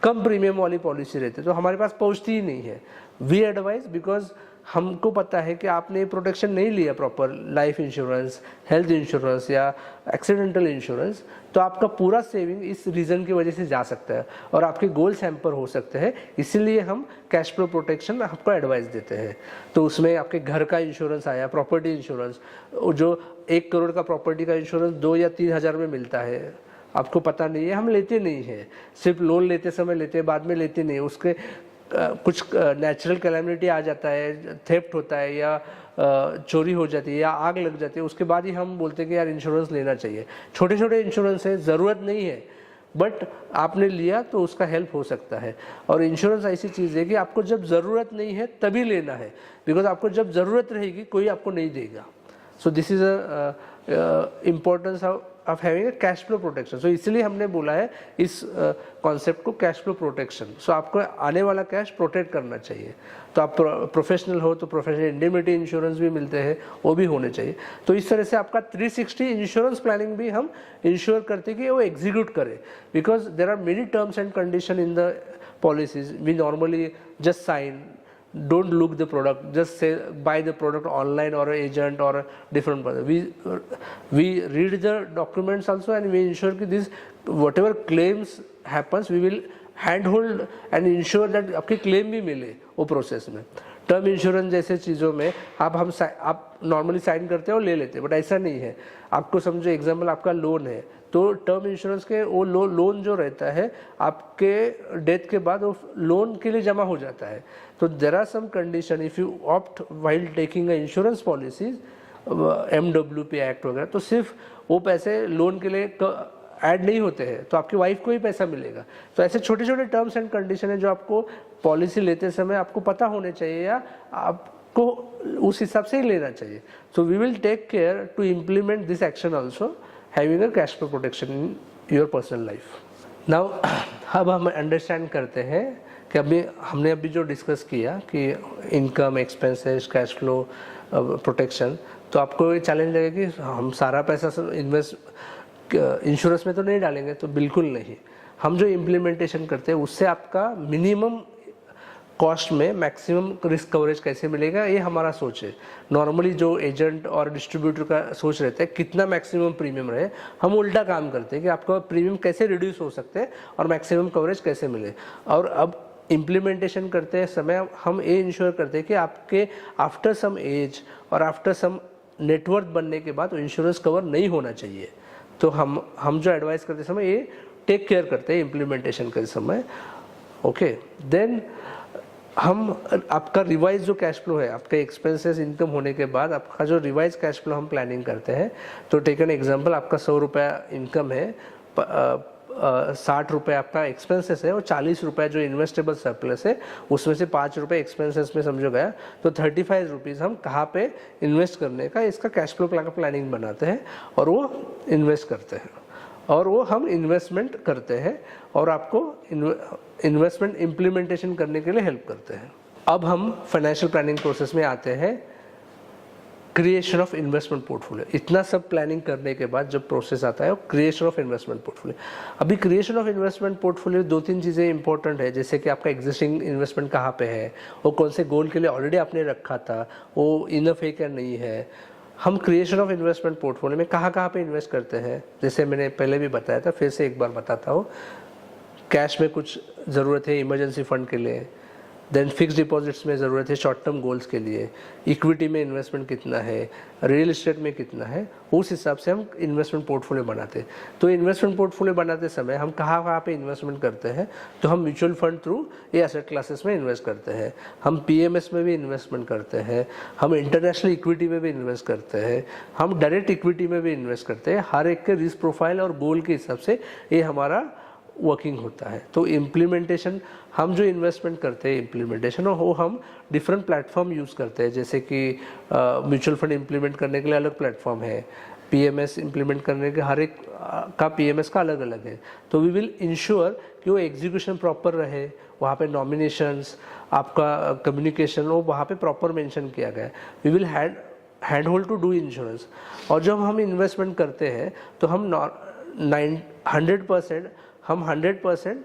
come premium वाली पॉलिसी रहती है, तो हमारे पास पहुँचती ही नहीं है। वी एडवाइस बिकॉज हमको पता है कि आपने प्रोटेक्शन नहीं लिया proper, life insurance, health insurance या एक्सीडेंटल इंश्योरेंस, तो आपका पूरा सेविंग इस रीज़न की वजह से जा सकता है और आपके गोल्स हैम्पर हो सकते हैं। इसीलिए हम कैश फ्लो प्रोटेक्शन आपको एडवाइस देते हैं। तो उसमें आपके घर का इंश्योरेंस आया, प्रॉपर्टी इंश्योरेंस, जो 1 करोड़ का प्रॉपर्टी का इंश्योरेंस 2 या 3 हज़ार में मिलता है, आपको पता नहीं है, हम लेते नहीं हैं, सिर्फ लोन लेते समय लेते हैं, बाद में लेते नहीं, उसके कुछ नेचुरल कैलेमिटी आ जाता है, थेफ्ट होता है या चोरी हो जाती है या आग लग जाती है, उसके बाद ही हम बोलते हैं कि यार इंश्योरेंस लेना चाहिए। छोटे छोटे इंश्योरेंस है, ज़रूरत नहीं है, बट आपने लिया तो उसका हेल्प हो सकता है। और इंश्योरेंस ऐसी चीज़ है कि आपको जब ज़रूरत नहीं है तभी लेना है, बिकॉज आपको जब ज़रूरत रहेगी कोई आपको नहीं देगा। So this is a importance of having a cash flow protection. So इसलिए हमने बोला है इस कॉन्सेप्ट को कैश फ्लो प्रोटेक्शन। सो आपको आने वाला कैश प्रोटेक्ट करना चाहिए। तो आप प्रोफेशनल हो तो प्रोफेशनल इंडेमिनिटी इंश्योरेंस भी मिलते हैं, वो भी होने चाहिए। तो इस तरह से आपका 360 इंश्योरेंस प्लानिंग भी हम इंश्योर करते हैं कि वो एग्जीक्यूट करे, because there are many terms and condition in the policies. We normally just sign, don't look the product, just say buy the product online or an agent or a different person. We read the documents also and we ensure that this whatever claims happens we will handhold and ensure that आपकी claim भी मिले वो process में। Term insurance जैसे चीज़ों में आप normally sign करते हो, ले लेते हैं, बट ऐसा नहीं है। आपको समझो एग्जाम्पल आपका लोन है, तो टर्म इंश्योरेंस के वो लोन जो रहता है आपके डेथ के बाद वो लोन के लिए जमा हो जाता है। तो there are some condition, if you opt while taking a insurance policies, MWP act वगैरह, तो सिर्फ वो पैसे लोन के लिए ऐड नहीं होते हैं, तो आपकी वाइफ को ही पैसा मिलेगा। तो ऐसे छोटे छोटे टर्म्स एंड कंडीशन है जो आपको पॉलिसी लेते समय आपको पता होने चाहिए या आपको उस हिसाब से ही लेना चाहिए। So we will take care to implement this action also, having a cash flow protection in your personal life. Now अब हम अंडरस्टैंड करते हैं कि हमने अभी जो डिस्कस किया कि income, expenses, cash flow protection, तो आपको ये चैलेंज लगेगा कि हम सारा पैसा इन्वेस्ट इंश्योरेंस में तो नहीं डालेंगे, तो बिल्कुल नहीं। हम जो इम्प्लीमेंटेशन करते हैं उससे आपका मिनिमम कॉस्ट में मैक्सिमम रिस्क कवरेज कैसे मिलेगा, ये हमारा सोच है। नॉर्मली जो एजेंट और डिस्ट्रीब्यूटर का सोच रहता है कितना मैक्सिमम प्रीमियम रहे, हम उल्टा काम करते हैं कि आपका प्रीमियम कैसे रिड्यूस हो सकते हैं और मैक्सिमम कवरेज कैसे मिले। और अब इम्प्लीमेंटेशन करते समय हम ये इंश्योर करते हैं कि आपके आफ्टर सम एज और आफ्टर सम नेटवर्थ बनने के बाद इंश्योरेंस कवर नहीं होना चाहिए। तो हम जो एडवाइस करते समय ये टेक केयर करते हैं इम्प्लीमेंटेशन करते समय। ओके, देन हम आपका रिवाइज जो कैश फ्लो है, आपके एक्सपेंसेस इनकम होने के बाद आपका जो रिवाइज कैश फ्लो हम प्लानिंग करते हैं। तो टेक एन एग्जांपल, आपका 100 रुपया इनकम है, 60 रुपये आपका एक्सपेंसेस है और 40 रुपये जो इन्वेस्टेबल सरप्लस है, उसमें से 5 रुपये एक्सपेंसेस में समझो गया, तो 35 रुपीज़ हम कहाँ पे इन्वेस्ट करने का इसका कैश फ्लो प्लानिंग बनाते हैं और वो इन्वेस्ट करते हैं और वो हम इन्वेस्टमेंट करते हैं और आपको इन्वेस्टमेंट इम्प्लीमेंटेशन करने के लिए हेल्प करते हैं। अब हम फाइनेंशियल प्लानिंग प्रोसेस में आते हैं, क्रिएशन ऑफ इन्वेस्टमेंट पोर्टफोलियो। इतना सब प्लानिंग करने के बाद जब प्रोसेस आता है वो क्रिएशन ऑफ इन्वेस्टमेंट पोर्टफोलियो। अभी क्रिएशन ऑफ इन्वेस्टमेंट पोर्टफोलियो 2-3 चीज़ें इंपॉर्टेंट है, जैसे कि आपका एग्जिस्टिंग इन्वेस्टमेंट कहाँ पे है, वो कौन से गोल के लिए ऑलरेडी आपने रखा था, वो इनफ है क्या नहीं है। हम क्रिएशन ऑफ इन्वेस्टमेंट पोर्टफोलियो में कहाँ पे इन्वेस्ट करते हैं, जैसे मैंने पहले भी बताया था, फिर से एक बार बताता हूँ। कैश में कुछ ज़रूरत है इमरजेंसी फंड के लिए, देन फिक्स डिपॉजिट्स में ज़रूरत है शॉर्ट टर्म गोल्स के लिए, इक्विटी में इन्वेस्टमेंट कितना है, रियल एस्टेट में कितना है, उस हिसाब से हम इन्वेस्टमेंट पोर्टफोलियो बनाते हैं। तो इन्वेस्टमेंट पोर्टफोलियो बनाते समय हम कहाँ पे इन्वेस्टमेंट करते हैं, तो हम म्यूचुअल फंड थ्रू ये एसेट क्लासेस में इन्वेस्ट करते हैं, हम PMS में भी इन्वेस्टमेंट करते हैं, हम इंटरनेशनल इक्विटी में भी इन्वेस्ट करते हैं, हम डायरेक्ट इक्विटी में भी इन्वेस्ट करते हैं। हर एक के रिस्क प्रोफाइल और गोल के हिसाब से ये हमारा वर्किंग होता है। तो इम्प्लीमेंटेशन, हम जो इन्वेस्टमेंट करते हैं इम्प्लीमेंटेशन, वो हम डिफरेंट प्लेटफॉर्म यूज़ करते हैं, जैसे कि म्यूचुअल फंड इम्प्लीमेंट करने के लिए अलग प्लेटफॉर्म है, PMS इम्प्लीमेंट करने के हर एक का PMS का अलग अलग है। तो वी विल इंश्योर कि वो एग्जीक्यूशन प्रॉपर रहे, वहाँ पे नॉमिनेशंस, आपका कम्युनिकेशन, वो वहाँ पे प्रॉपर मेंशन किया गया है। We will hand hold to do insurance. और जब हम इन्वेस्टमेंट करते हैं तो हम 100%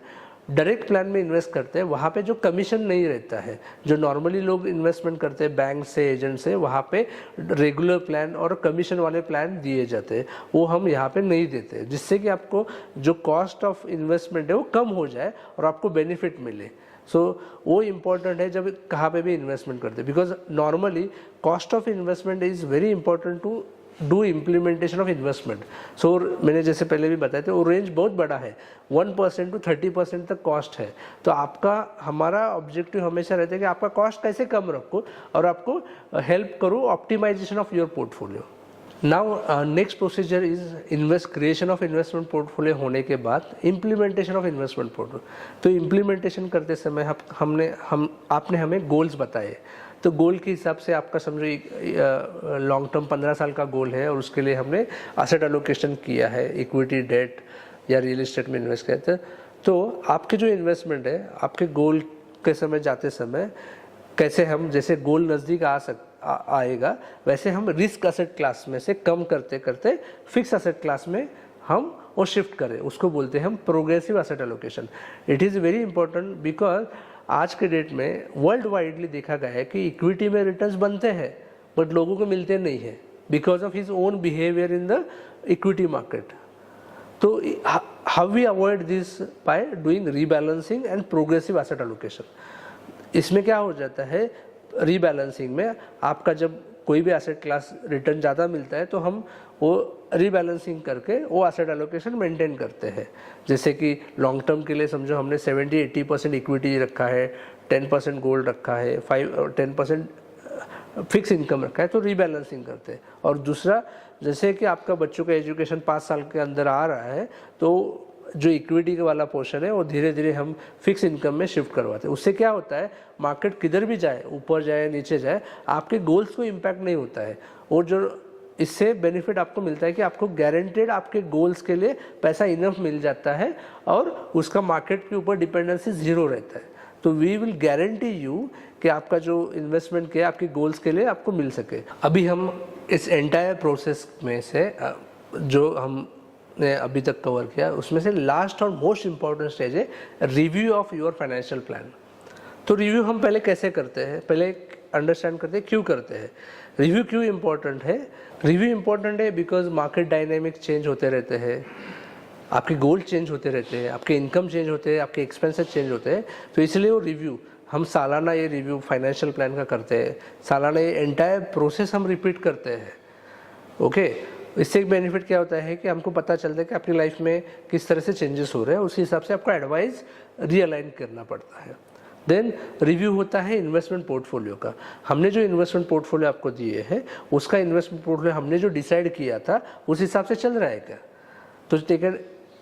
डायरेक्ट प्लान में इन्वेस्ट करते हैं, वहाँ पे जो कमीशन नहीं रहता है, जो नॉर्मली लोग इन्वेस्टमेंट करते हैं बैंक से, एजेंट से, वहाँ पे रेगुलर प्लान और कमीशन वाले प्लान दिए जाते हैं, वो हम यहाँ पे नहीं देते, जिससे कि आपको जो कॉस्ट ऑफ इन्वेस्टमेंट है वो कम हो जाए और आपको बेनिफिट मिले। सो वो इम्पॉर्टेंट है जब कहाँ पे भी इन्वेस्टमेंट करते हैं, because normally cost of investment is very important to do implementation of investment. So मैंने जैसे पहले भी बताया था, वो रेंज बहुत बड़ा है, 1% to 30% तक कॉस्ट है। तो आपका हमारा ऑब्जेक्टिव हमेशा रहता है कि आपका कॉस्ट कैसे कम रखो और आपको हेल्प करो optimisation of your portfolio. Now next procedure is creation of investment portfolio होने के बाद इम्प्लीमेंटेशन ऑफ इन्वेस्टमेंट पोर्टफोलियो। तो इम्प्लीमेंटेशन करते समय आपने हमें गोल्स बताए। तो गोल के हिसाब से आपका समझो लॉन्ग टर्म 15 साल का गोल है और उसके लिए हमने एसेट एलोकेशन किया है, इक्विटी, डेट या रियल एस्टेट में इन्वेस्ट किया था। तो आपके जो इन्वेस्टमेंट है, आपके गोल के समय जाते समय कैसे हम, जैसे गोल नज़दीक आएगा वैसे हम रिस्क एसेट क्लास में से कम करते करते फिक्स एसेट क्लास में हम वो शिफ्ट करें, उसको बोलते हैं हम progressive asset allocation. It is very important because आज के डेट में वर्ल्ड वाइडली देखा गया है कि इक्विटी में रिटर्न्स बनते हैं बट लोगों को मिलते नहीं है because of his own behaviour in the equity market. तो how we avoid this? By doing rebalancing and progressive asset allocation. इसमें क्या हो जाता है, रीबैलेंसिंग में आपका जब कोई भी एसेट क्लास रिटर्न ज़्यादा मिलता है तो हम वो रीबैलेंसिंग करके वो एसेट एलोकेशन मेंटेन करते हैं। जैसे कि लॉन्ग टर्म के लिए समझो हमने 70-80% इक्विटी रखा है, 10% गोल्ड रखा है, 10% फिक्स इनकम रखा है, तो रीबैलेंसिंग करते हैं। और दूसरा, जैसे कि आपका बच्चों का एजुकेशन 5 साल के अंदर आ रहा है तो जो इक्विटी वाला पोर्शन है वो धीरे धीरे हम फिक्स इनकम में शिफ्ट करवाते हैं। उससे क्या होता है, मार्केट किधर भी जाए, ऊपर जाए नीचे जाए, आपके गोल्स को इम्पैक्ट नहीं होता है। और जो इससे बेनिफिट आपको मिलता है कि आपको गारंटेड आपके गोल्स के लिए पैसा इनफ मिल जाता है और उसका मार्केट के ऊपर डिपेंडेंसी ज़ीरो रहता है। तो वी विल गारंटी यू कि आपका जो इन्वेस्टमेंट किया आपके गोल्स के लिए आपको मिल सके। अभी हम इस एंटायर प्रोसेस में से जो हमने अभी तक कवर किया उसमें से लास्ट और मोस्ट इम्पॉर्टेंट स्टेज है review of your financial plan. तो रिव्यू हम पहले कैसे करते हैं, पहले अंडरस्टैंड करते हैं क्यों करते हैं। रिव्यू क्यों इम्पोर्टेंट है? रिव्यू इम्पोर्टेंट है बिकॉज मार्केट डायनेमिक चेंज होते रहते हैं, आपके गोल चेंज होते रहते हैं, आपके इनकम चेंज होते हैं, आपके एक्सपेंसेस चेंज होते हैं। तो इसलिए वो रिव्यू हम सालाना ये रिव्यू फाइनेंशियल प्लान का करते हैं, सालाना ये एंटायर प्रोसेस हम रिपीट करते हैं। ओके, इससे एक बेनिफिट क्या होता है कि हमको पता चलता है कि आपकी लाइफ में किस तरह से चेंजेस हो रहे हैं, उस हिसाब से आपको एडवाइस रियलाइन करना पड़ता है। देन रिव्यू होता है इन्वेस्टमेंट पोर्टफोलियो का। हमने जो इन्वेस्टमेंट पोर्टफोलियो आपको दिए हैं उसका इन्वेस्टमेंट पोर्टफोलियो हमने जो डिसाइड किया था उस हिसाब से चल रहा है क्या। तो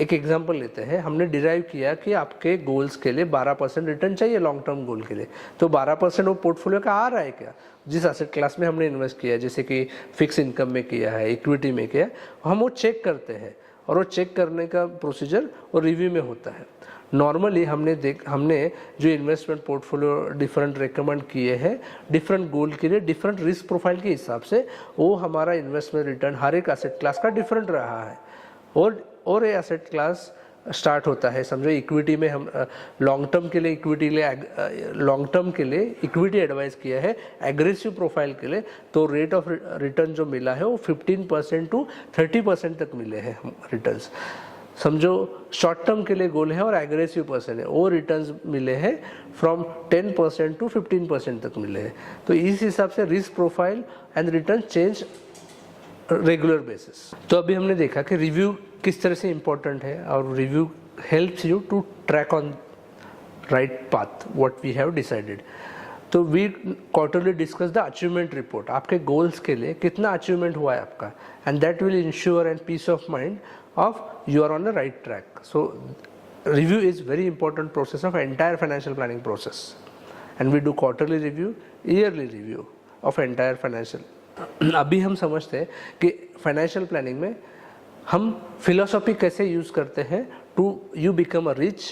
एक एग्जांपल लेते हैं, हमने डिराइव किया कि आपके गोल्स के लिए 12% रिटर्न चाहिए लॉन्ग टर्म गोल के लिए, तो 12% वो पोर्टफोलियो का आ रहा है क्या जिस एसेट क्लास में हमने इन्वेस्ट किया है, जैसे कि फिक्स इनकम में किया है, इक्विटी में किया है, हम वो चेक करते हैं। और वो चेक करने का प्रोसीजर और रिव्यू में होता है। नॉर्मली हमने जो इन्वेस्टमेंट पोर्टफोलियो डिफरेंट रिकमेंड किए हैं डिफरेंट गोल के लिए, डिफरेंट रिस्क प्रोफाइल के हिसाब से, वो हमारा इन्वेस्टमेंट रिटर्न हर एक एसेट क्लास का डिफरेंट रहा है। और ये एसेट क्लास स्टार्ट होता है, समझो इक्विटी में हम लॉन्ग टर्म के लिए इक्विटी एडवाइस किया है एग्रेसिव प्रोफाइल के लिए, तो रेट ऑफ रिटर्न जो मिला है वो 15% to 30% तक मिले हैं रिटर्न्स। समझो शॉर्ट टर्म के लिए गोल है और एग्रेसिव पर्सन है, वो रिटर्न्स मिले हैं फ्रॉम 10% to 15% तक मिले हैं। तो इस हिसाब से risk profile and return change regular basis. तो अभी हमने देखा कि रिव्यू किस तरह से इम्पोर्टेंट है और review helps you to track on right path what we have decided. तो we quarterly discuss the achievement report, आपके गोल्स के लिए कितना अचीवमेंट हुआ है आपका, and that will ensure and peace of mind of you are on the right track. So review is very important process of entire financial planning process, and we do quarterly review, yearly review of entire financial. अभी हम समझते हैं कि financial planning में हम philosophy कैसे use करते हैं to you become a rich,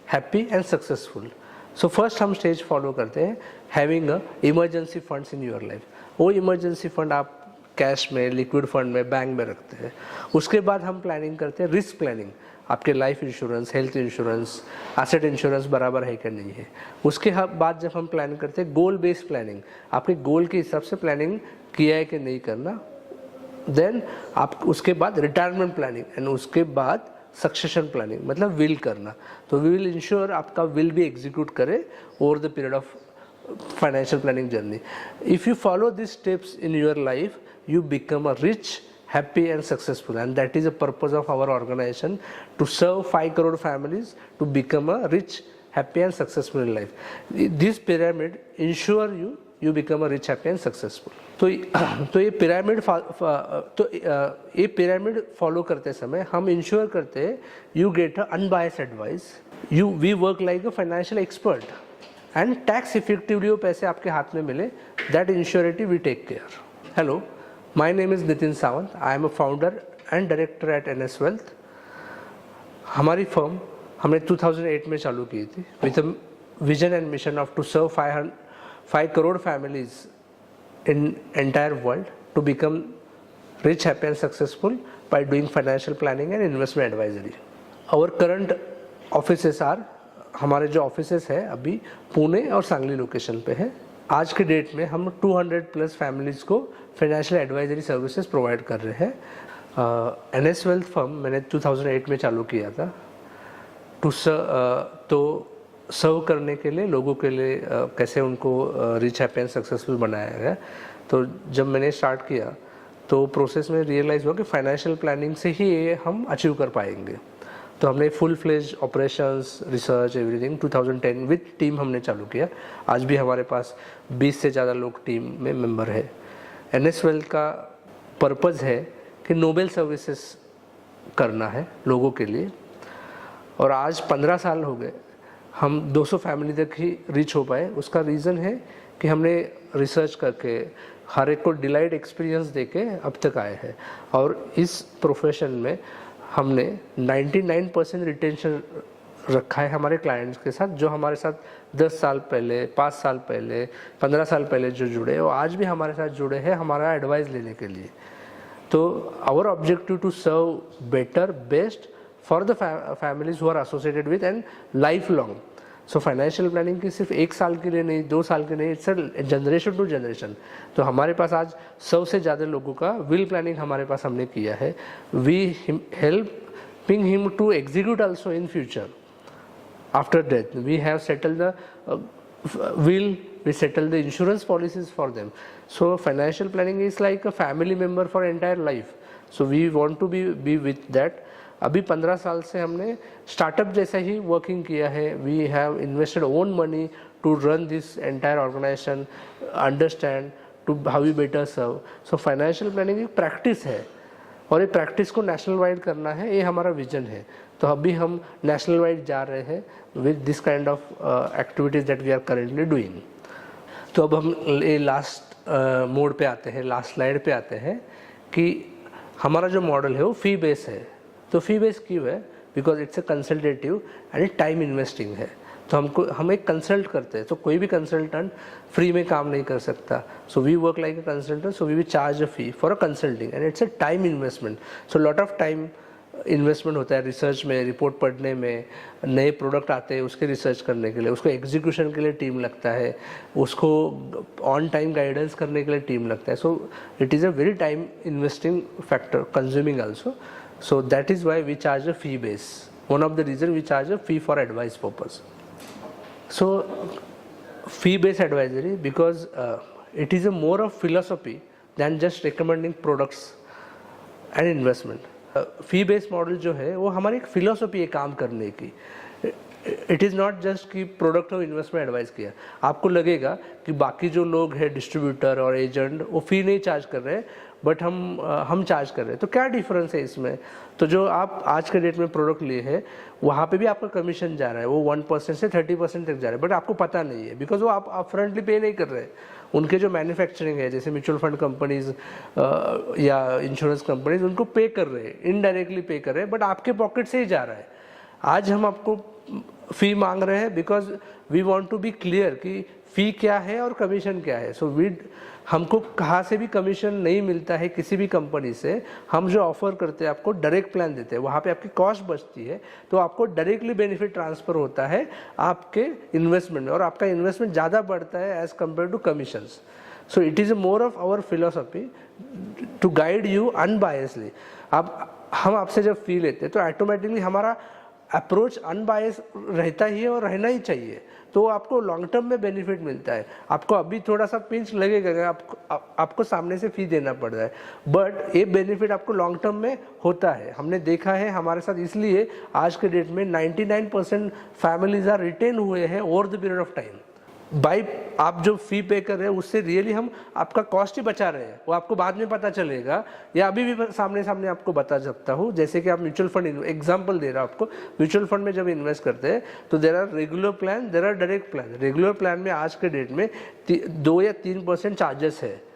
happy and successful. So first हम स्टेज फॉलो करते हैं having a emergency funds in your life. वो इमरजेंसी फंड आप कैश में, लिक्विड फंड में, बैंक में रखते हैं। उसके बाद हम प्लानिंग करते हैं रिस्क प्लानिंग, आपके life insurance, health insurance, asset insurance बराबर है कि नहीं है। उसके बाद जब हम प्लान करते हैं गोल बेस्ड प्लानिंग, आपके गोल के हिसाब से प्लानिंग किया है कि नहीं करना। देन आप उसके बाद रिटायरमेंट प्लानिंग एंड उसके बाद सक्सेशन प्लानिंग, मतलब विल करना। तो वी विल इंश्योर आपका विल भी एग्जीक्यूट करे over the period of financial planning journey. If you follow these steps in your life, you become a rich, happy and successful, and that is the purpose of our organization, to serve 5 crore families to become a rich, happy and successful in life. This pyramid ensure you become a rich, happy and successful. तो ये pyramid follow करते समय हम ensure करते हैं you get a unbiased advice, we work like a financial expert and tax effectively वो पैसे आपके हाथ में मिले, that insurity we take care. Hello, my name is Nitin Sawant. I am a founder and director at NS wealth. हमारी firm हमने 2008 में चालू की थी with a vision and mission of to serve 5 crore families in entire world to become rich, happy and successful by doing financial planning and investment advisory. Our current offices are, हमारे जो offices है अभी पुणे और Sangli location पे है. आज के date में हम 200+ फैमिलीज़ को फाइनेंशियल एडवाइजरी सर्विसेज प्रोवाइड कर रहे हैं. NS वेल्थ फर्म मैंने 2008 में चालू किया था तो सर्व करने के लिए, लोगों के लिए कैसे उनको रिच, हैप्पी एंड सक्सेसफुल बनाया गया. तो जब मैंने स्टार्ट किया तो प्रोसेस में रियलाइज़ हुआ कि फाइनेंशियल प्लानिंग से ही ये हम अचीव कर पाएंगे. तो हमने full fledge operations, research, everything 2010 with team हमने चालू किया. आज भी हमारे पास 20 से ज़्यादा लोग टीम में मेंबर है. NS वेल्थ का पर्पज़ है कि नोबल सर्विसेज करना है लोगों के लिए, और आज 15 साल हो गए हम 200 फैमिली तक ही रीच हो पाए. उसका रीज़न है कि हमने रिसर्च करके हर एक को डिलाइट एक्सपीरियंस देके अब तक आए हैं, और इस प्रोफेशन में हमने 99% रिटेंशन रखा है हमारे क्लाइंट्स के साथ, जो हमारे साथ 10 साल पहले, 5 साल पहले, 15 साल पहले जो जुड़े और आज भी हमारे साथ जुड़े हैं हमारा एडवाइस लेने के लिए. तो our objective to serve better, best for the families who are associated with and life long. So financial planning की सिर्फ 1 साल के लिए नहीं, 2 साल के नहीं, इट्स जनरेशन टू जनरेशन. तो हमारे पास आज 100 से ज़्यादा लोगों का विल प्लानिंग हमारे पास हमने किया है. We helping him to execute also in future after death. We have settle the will we settle the insurance policies for them. So financial planning is like a family member for entire life. So we want to be with that. अभी 15 साल से हमने startup जैसा ही working किया है. We have invested own money to run this entire organisation, understand to how we better serve. So financial planning एक practice है, और ये प्रैक्टिस को नेशनल वाइड करना है, ये हमारा विजन है. तो अभी हम नेशनल वाइड जा रहे हैं with this kind of activities that we are currently doing. तो अब हम ये लास्ट मोड पे आते हैं, लास्ट स्लाइड पे आते हैं कि हमारा जो मॉडल है वो फी बेस है. तो फी बेस क्यों है? Because it's a consultative and time investing है. तो हम एक कंसल्ट करते हैं, तो कोई भी कंसल्टेंट फ्री में काम नहीं कर सकता. So we work like a consultant, so we will charge a fee for a consulting and it's a time investment. So lot of time investment होता है रिसर्च में, रिपोर्ट पढ़ने में, नए प्रोडक्ट आते हैं उसके रिसर्च करने के लिए, उसको एग्जीक्यूशन के लिए टीम लगता है, उसको ऑन टाइम गाइडेंस करने के लिए टीम लगता है. सो it is a very time investing factor, consuming also. So that is why we charge a fee base. One of the reason we charge a fee for advice purpose. So fee based advisory, because it is a more of philosophy than just recommending products and investment. Fee based model जो है वो हमारी एक philosophy है काम करने की. It is not just कि प्रोडक्ट और इन्वेस्टमेंट एडवाइस किया. आपको लगेगा कि बाकी जो लोग हैं डिस्ट्रीब्यूटर और एजेंट वो फी नहीं चार्ज कर रहे हैं, बट हम चार्ज कर रहे हैं. तो क्या डिफरेंस है इसमें? तो जो आप आज के डेट में प्रोडक्ट लिए हैं वहाँ पे भी आपका कमीशन जा रहा है, वो 1% से 30% तक जा रहा है, बट आपको पता नहीं है बिकॉज वो आप अपफ्रंटली पे नहीं कर रहे हैं. उनके जो मैन्युफैक्चरिंग है जैसे म्यूचुअल फंड कंपनीज या इंश्योरेंस कंपनीज उनको पे कर रहे हैं, इनडायरेक्टली पे कर रहे हैं, बट आपके पॉकेट से ही जा रहा है. आज हम आपको फ़ी मांग रहे हैं because we want to be clear कि फ़ी क्या है और कमीशन क्या है. सो हमको कहाँ से भी कमीशन नहीं मिलता है किसी भी कंपनी से. हम जो ऑफ़र करते हैं आपको डायरेक्ट प्लान देते हैं, वहाँ पे आपकी कॉस्ट बचती है, तो आपको डायरेक्टली बेनिफिट ट्रांसफ़र होता है आपके इन्वेस्टमेंट में, और आपका इन्वेस्टमेंट ज़्यादा बढ़ता है as compare to commissions. So it is more of our philosophy to guide you unbiasedly. अब हम आपसे जब फ़ी लेते हैं तो ऑटोमेटिकली हमारा अप्रोच अनबायस रहता ही है और रहना ही चाहिए, तो आपको लॉन्ग टर्म में बेनिफिट मिलता है। आपको अभी थोड़ा सा पिंच लगेगा, आपको सामने से फी देना पड़ रहा है, बट ये बेनिफिट आपको लॉन्ग टर्म में होता है। हमने देखा है हमारे साथ, इसलिए आज के डेट में 99% फैमिलीज आर रिटेन हुए हैं over the period of time. By आप जो फी पे कर रहे हैं उससे रियली हम आपका कॉस्ट ही बचा रहे हैं, वो आपको बाद में पता चलेगा, या अभी भी सामने सामने आपको बता सकता हूँ। जैसे कि आप म्यूचुअल फंड, एग्जांपल दे रहा हूँ आपको, म्यूचुअल फंड में जब इन्वेस्ट करते हैं तो there are regular plan, there are direct plan. Regular plan में आज के डेट में 2 या 3% चार्जेस है।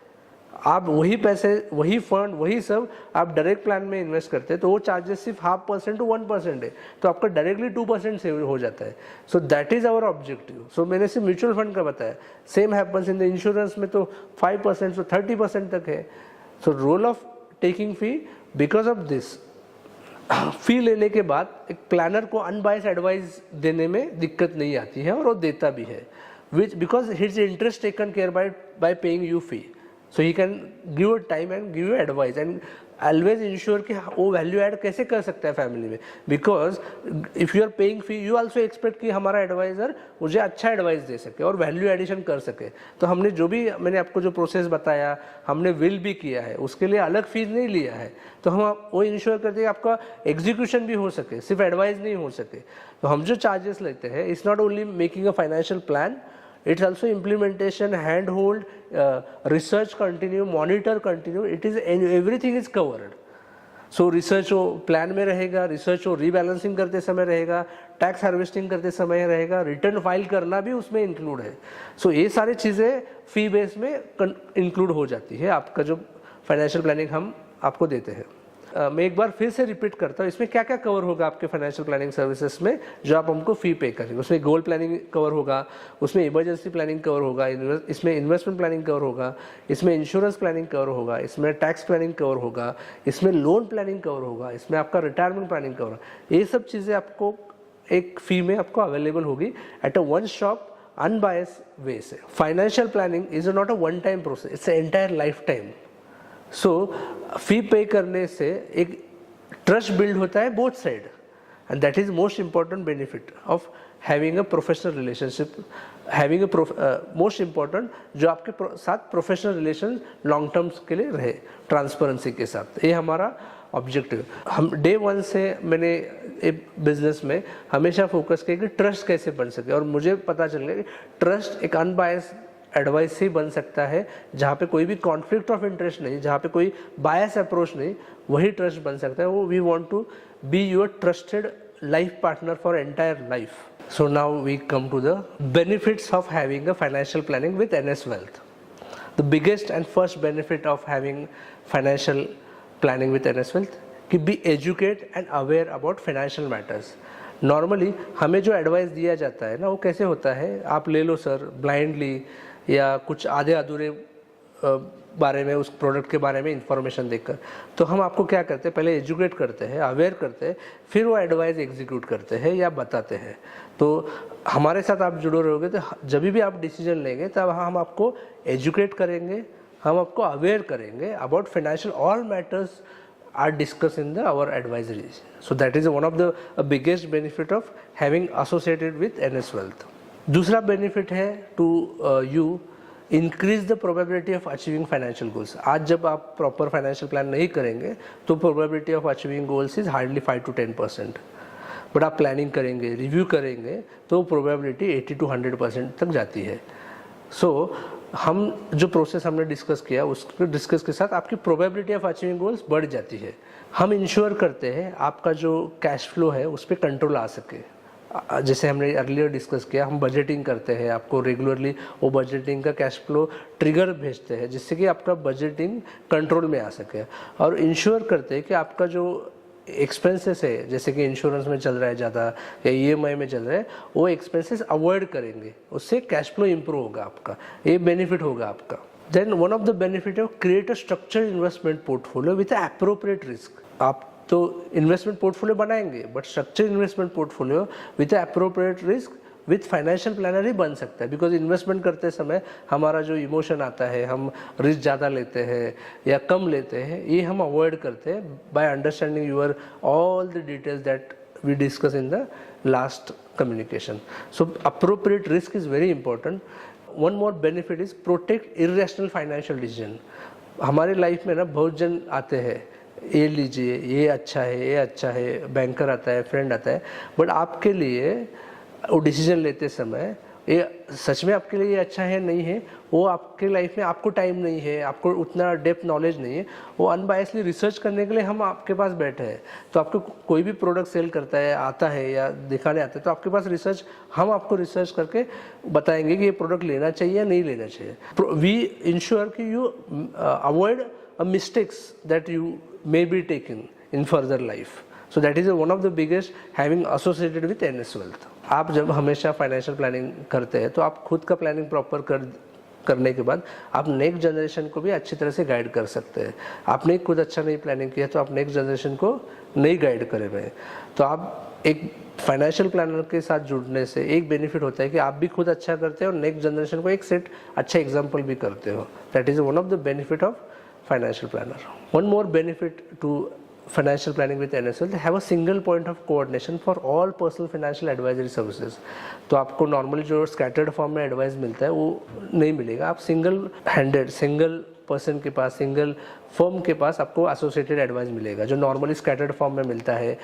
आप वही पैसे, वही फंड, वही सब आप डायरेक्ट प्लान में इन्वेस्ट करते हैं तो वो चार्जेस सिर्फ 0.5% to 1% है, तो आपका डायरेक्टली 2% सेव हो जाता है। So that is our objective. So मैंने सिर्फ म्यूचुअल फंड का बताया, same happens in the insurance में तो 5% से 30% तक है। So role of taking fee, because of this, fee लेने के बाद एक प्लानर को अनबायस्ड एडवाइस देने में दिक्कत नहीं आती है, और वो देता भी है, which because his interest taken care bye paying you fee. So he can give you time and give you advice and always ensure कि वो वैल्यू ऐड कैसे कर सकता है फैमिली में, because if you are paying fee you also expect कि हमारा adviser मुझे अच्छा एडवाइस दे सके और वैल्यू एडिशन कर सके। तो हमने जो भी, मैंने आपको जो प्रोसेस बताया, हमने विल भी किया है, उसके लिए अलग फीस नहीं लिया है। तो हम वो इंश्योर करते हैं आपका एग्जीक्यूशन भी हो सके, सिर्फ एडवाइस नहीं हो सके। तो हम जो चार्जेस लेते हैं, it's not only making a financial plan, it's also implementation, handhold, research continue, monitor continue, it is everything is covered. So research वो प्लान में रहेगा, रिसर्च वो रीबैलेंसिंग करते समय रहेगा, टैक्स हार्वेस्टिंग करते समय रहेगा, रिटर्न फाइल करना भी उसमें इंक्लूड है। सो ये सारी चीज़ें फी बेस में इंक्लूड हो जाती है, आपका जो फाइनेंशियल प्लानिंग हम आपको देते हैं। मैं एक बार फिर से रिपीट करता हूँ, इसमें क्या क्या कवर होगा आपके फाइनेंशियल प्लानिंग सर्विसेज में जो आप हमको फी पे करेंगे। उसमें गोल प्लानिंग कवर होगा, उसमें इमरजेंसी प्लानिंग कवर होगा, इसमें इन्वेस्टमेंट प्लानिंग कवर होगा, इसमें इंश्योरेंस प्लानिंग कवर होगा, इसमें टैक्स प्लानिंग कवर होगा, इसमें लोन प्लानिंग कवर होगा, इसमें आपका रिटायरमेंट प्लानिंग कवर होगा। ये सब चीज़ें आपको एक फी में आपको अवेलेबल होगी at a one shop unbiased way से। Financial planning is not a one time process, it's a entire life time. So fee पे करने से एक ट्रस्ट बिल्ड होता है both side, and that is most important benefit of having a professional relationship, having a most important जो आपके साथ professional relation long terms के लिए रहे, ट्रांसपेरेंसी के साथ। ये हमारा ऑब्जेक्टिव। हम डे वन से मैंने एक बिजनेस में हमेशा फोकस किया कि ट्रस्ट कैसे बन सके, और मुझे पता चल गया कि ट्रस्ट एक अनबायस्ड एडवाइस से बन सकता है, जहाँ पे कोई भी कॉन्फ्लिक्ट ऑफ इंटरेस्ट नहीं, जहाँ पे कोई बायस अप्रोच नहीं, वही ट्रस्ट बन सकता है। वो we want to be your trusted life partner for entire life. So now we come to the benefits of having a financial planning with NS Wealth। The biggest and first benefit of having financial planning with NS Wealth कि be educate and aware about financial matters. Normally हमें जो advice दिया जाता है ना, वो कैसे होता है, आप ले लो सर ब्लाइंडली, या कुछ आधे अधूरे बारे में, उस प्रोडक्ट के बारे में इंफॉर्मेशन देकर। तो हम आपको क्या करते हैं, पहले एजुकेट करते हैं, अवेयर करते हैं, फिर वो एडवाइस एग्जीक्यूट करते हैं या बताते हैं। तो हमारे साथ आप जुड़े रहोगे तो जब भी आप डिसीजन लेंगे तब हम आपको एजुकेट करेंगे, हम आपको अवेयर करेंगे about financial all matters are discussed in our advisories. So that is one of the biggest benefit of having associated with NS Wealth. दूसरा बेनिफिट है to you increase the probability of achieving financial goals. आज जब आप proper financial plan नहीं करेंगे तो probability of achieving goals is hardly 5 to 10%, but आप planning करेंगे, रिव्यू करेंगे तो प्रोबेबिलिटी 80 to 100% तक जाती है। सो हम जो प्रोसेस हमने डिस्कस किया, उस डिस्कस के साथ आपकी प्रोबेबिलिटी ऑफ अचीविंग गोल्स बढ़ जाती है। हम इंश्योर करते हैं आपका जो कैश फ्लो है उस पर कंट्रोल आ सके। जैसे हमने अर्लियर डिस्कस किया, हम बजटिंग करते हैं, आपको रेगुलरली वो बजटिंग का कैश फ्लो ट्रिगर भेजते हैं जिससे कि आपका बजटिंग कंट्रोल में आ सके, और इंश्योर करते हैं कि आपका जो एक्सपेंसेस है, जैसे कि इंश्योरेंस में चल रहा है ज़्यादा या EMI में चल रहा है, वो एक्सपेंसेस अवॉइड करेंगे, उससे कैश फ्लो इंप्रूव होगा आपका, ये बेनिफिट होगा आपका। Then one of the benefit of create a structured investment portfolio with appropriate risk. आप तो इन्वेस्टमेंट पोर्टफोलियो बनाएंगे, but structured investment portfolio with appropriate risk with financial planner ही बन सकता है। बिकॉज इन्वेस्टमेंट करते समय हमारा जो इमोशन आता है, हम रिस्क ज़्यादा लेते हैं या कम लेते हैं, ये हम अवॉइड करते हैं by understanding your all the details that we discussed in the last communication. So appropriate risk is very important. One more benefit is protect irrational financial decision. हमारे लाइफ में ना बहुत जन आते हैं, ये लीजिए, ये अच्छा है, ये अच्छा है, बैंकर आता है, फ्रेंड आता है, बट आपके लिए वो डिसीजन लेते समय ये सच में आपके लिए ये अच्छा है नहीं है, वो आपके लाइफ में आपको टाइम नहीं है, आपको उतना डेप्थ नॉलेज नहीं है, वो अनबायसली रिसर्च करने के लिए हम आपके पास बैठे हैं। तो आपको कोई भी प्रोडक्ट सेल करता है, आता है या दिखाने आता है, तो आपके पास रिसर्च, हम आपको रिसर्च करके बताएंगे कि ये प्रोडक्ट लेना चाहिए या नहीं लेना चाहिए। वी इंश्योर कि you avoid a mistakes that you may be taken in further life. So that is one of the biggest having associated with NS Wealth. आप जब हमेशा फाइनेंशियल प्लानिंग करते हैं तो आप खुद का प्लानिंग प्रॉपर करने के बाद आप नेक्स्ट जनरेशन को भी अच्छी तरह से गाइड कर सकते हैं। आपने खुद अच्छा नहीं प्लानिंग किया तो आप नेक्स्ट जनरेशन को नहीं गाइड करे हुए। तो आप एक फाइनेंशियल प्लानर के साथ जुड़ने से एक बेनिफिट होता है कि आप भी खुद अच्छा करते हो और नेक्स्ट जनरेशन को एक सेट अच्छा एग्जाम्पल भी करते हो। That is one of the benefit of financial planner. One more benefit to financial planning with NS Wealth, have a single point of coordination for all personal financial advisory services. तो आपको normally जो scattered form में advice मिलता है वो नहीं मिलेगा। आप सिंगल हैंडेड, सिंगल पर्सन के पास, सिंगल फर्म के पास आपको एसोसिएटेड एडवाइस मिलेगा, जो नॉर्मली स्कैटर्ड फॉर्म में मिलता है।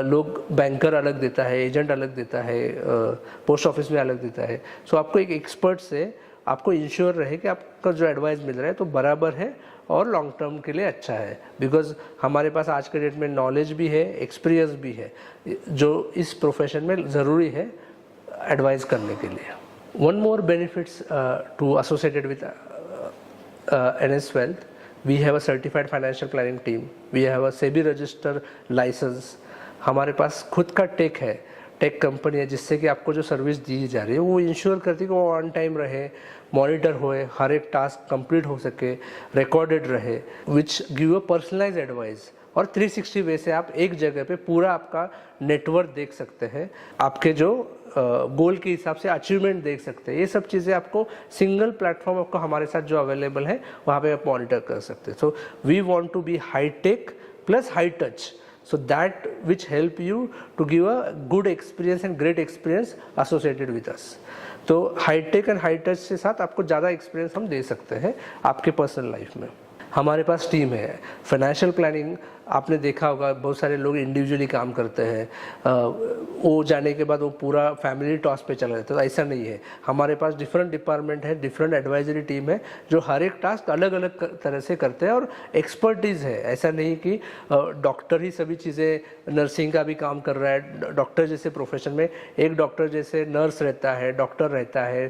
लोग बैंकर अलग देता है, एजेंट अलग देता है, पोस्ट ऑफिस में अलग देता है। सो आपको एक एक्सपर्ट से आपको इंश्योर रहे कि आपका जो एडवाइस मिल रहा है तो बराबर है और लॉन्ग टर्म के लिए अच्छा है। बिकॉज हमारे पास आज के डेट में नॉलेज भी है, एक्सपीरियंस भी है, जो इस प्रोफेशन में ज़रूरी है एडवाइस करने के लिए। One more benefits to associated with NS Wealth, we have a certified financial planning team, we have a SEBI register licence. हमारे पास खुद का टेक है, टेक कंपनी है, जिससे कि आपको जो सर्विस दी जा रही है वो इंश्योर करती है कि वो ऑन टाइम रहे, मॉनिटर होए, हर एक टास्क कंप्लीट हो सके, रिकॉर्डेड रहे, which give a personalise advice. और 360 वे से आप एक जगह पे पूरा आपका नेटवर्क देख सकते हैं, आपके जो गोल के हिसाब से अचीवमेंट देख सकते हैं। ये सब चीज़ें आपको सिंगल प्लेटफॉर्म आपको हमारे साथ जो अवेलेबल है वहाँ पे आप मॉनिटर कर सकते हैं। So we want to be high tech plus high touch, so that which help you to give a good experience and great experience associated with us. तो high tech and high touch के साथ आपको ज़्यादा experience हम दे सकते हैं आपके personal life में। हमारे पास टीम है फाइनेंशियल प्लानिंग। आपने देखा होगा बहुत सारे लोग इंडिविजुअली काम करते हैं, वो जाने के बाद वो पूरा फैमिली टॉस पे चला जाता है। तो ऐसा नहीं है, हमारे पास डिफरेंट डिपार्टमेंट है, डिफरेंट एडवाइजरी टीम है, जो हर एक टास्क अलग अलग तरह से करते हैं और एक्सपर्टीज़ है। ऐसा नहीं कि डॉक्टर ही सभी चीज़ें, नर्सिंग का भी काम कर रहा है। डॉक्टर जैसे प्रोफेशन में एक डॉक्टर जैसे नर्स रहता है, डॉक्टर रहता है,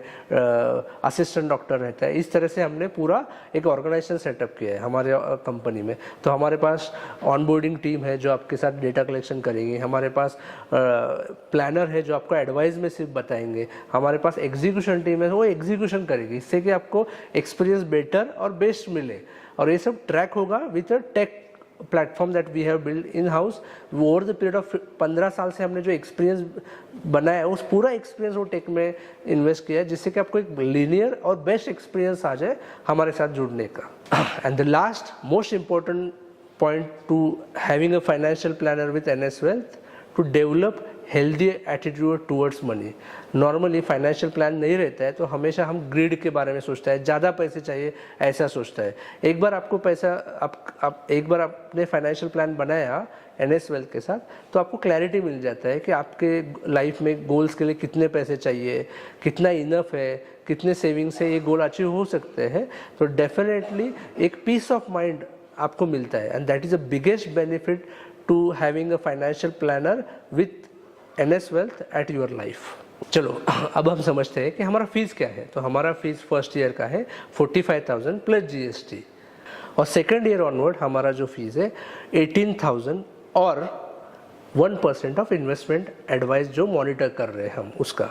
असिस्टेंट डॉक्टर रहता है। इस तरह से हमने पूरा एक ऑर्गेनाइजेशन सेटअप किया है हमारे कंपनी में। तो हमारे पास ऑनबोर्डिंग टीम है जो आपके साथ डेटा कलेक्शन करेंगे, हमारे पास प्लानर है जो आपको एडवाइस में सिर्फ बताएंगे, हमारे पास एग्जीक्यूशन टीम है वो एग्जीक्यूशन करेगी, इससे कि आपको एक्सपीरियंस बेटर और बेस्ट मिले। और ये सब ट्रैक होगा with a tech platform that we have build in house. Over the period of 15 साल से हमने जो एक्सपीरियंस बनाया है उस पूरा एक्सपीरियंस वो टेक में इन्वेस्ट किया है, जिससे कि आपको एक लीनियर और बेस्ट एक्सपीरियंस आ जाए हमारे साथ जुड़ने का। And the last most important point to having a financial planner with NS Wealth, to develop healthy attitude towards money. Normally financial plan नहीं रहता है तो हमेशा हम ग्रीड के बारे में सोचता है, ज़्यादा पैसे चाहिए ऐसा सोचता है। एक बार आपको पैसा आप एक बार आपने फाइनेंशियल प्लान बनाया NS Wealth के साथ तो आपको क्लैरिटी मिल जाता है कि आपके लाइफ में गोल्स के लिए कितने पैसे चाहिए, कितना इनफ है, कितने सेविंग से ये गोल अचीव हो सकते हैं। तो डेफिनेटली एक पीस ऑफ माइंड आपको मिलता है and that is the biggest benefit to having a financial planner with NS Wealth at your life. चलो अब हम समझते हैं कि हमारा फीस क्या है। तो हमारा फीस फर्स्ट ईयर का है 45,000 प्लस GST, और सेकेंड ईयर ऑनवर्ड हमारा जो फीस है 18,000 और 1% ऑफ इन्वेस्टमेंट एडवाइस जो मॉनिटर कर रहे हैं हम उसका।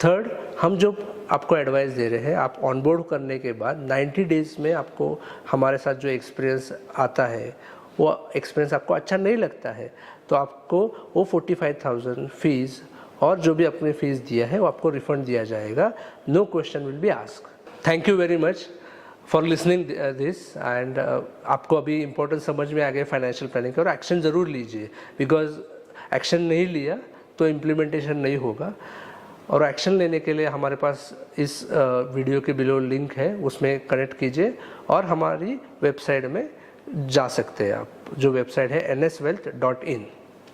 थर्ड, हम जो आपको एडवाइस दे रहे हैं, आप ऑनबोर्ड करने के बाद 90 डेज़ में आपको हमारे साथ जो एक्सपीरियंस आता है वो एक्सपीरियंस आपको अच्छा नहीं लगता है तो आपको वो 45,000 फीस और जो भी आपने फीस दिया है वो आपको रिफंड दिया जाएगा। No question will be asked. Thank you very much. For listening this and आपको अभी इम्पोर्टेंस समझ में आ गया फाइनेंशियल प्लानिंग का, और एक्शन ज़रूर लीजिए, बिकॉज एक्शन नहीं लिया तो इम्प्लीमेंटेशन नहीं होगा। और एक्शन लेने के लिए हमारे पास इस वीडियो के बिलो लिंक है, उसमें कनेक्ट कीजिए और हमारी वेबसाइट में जा सकते हैं आप, जो वेबसाइट है nswealth.in।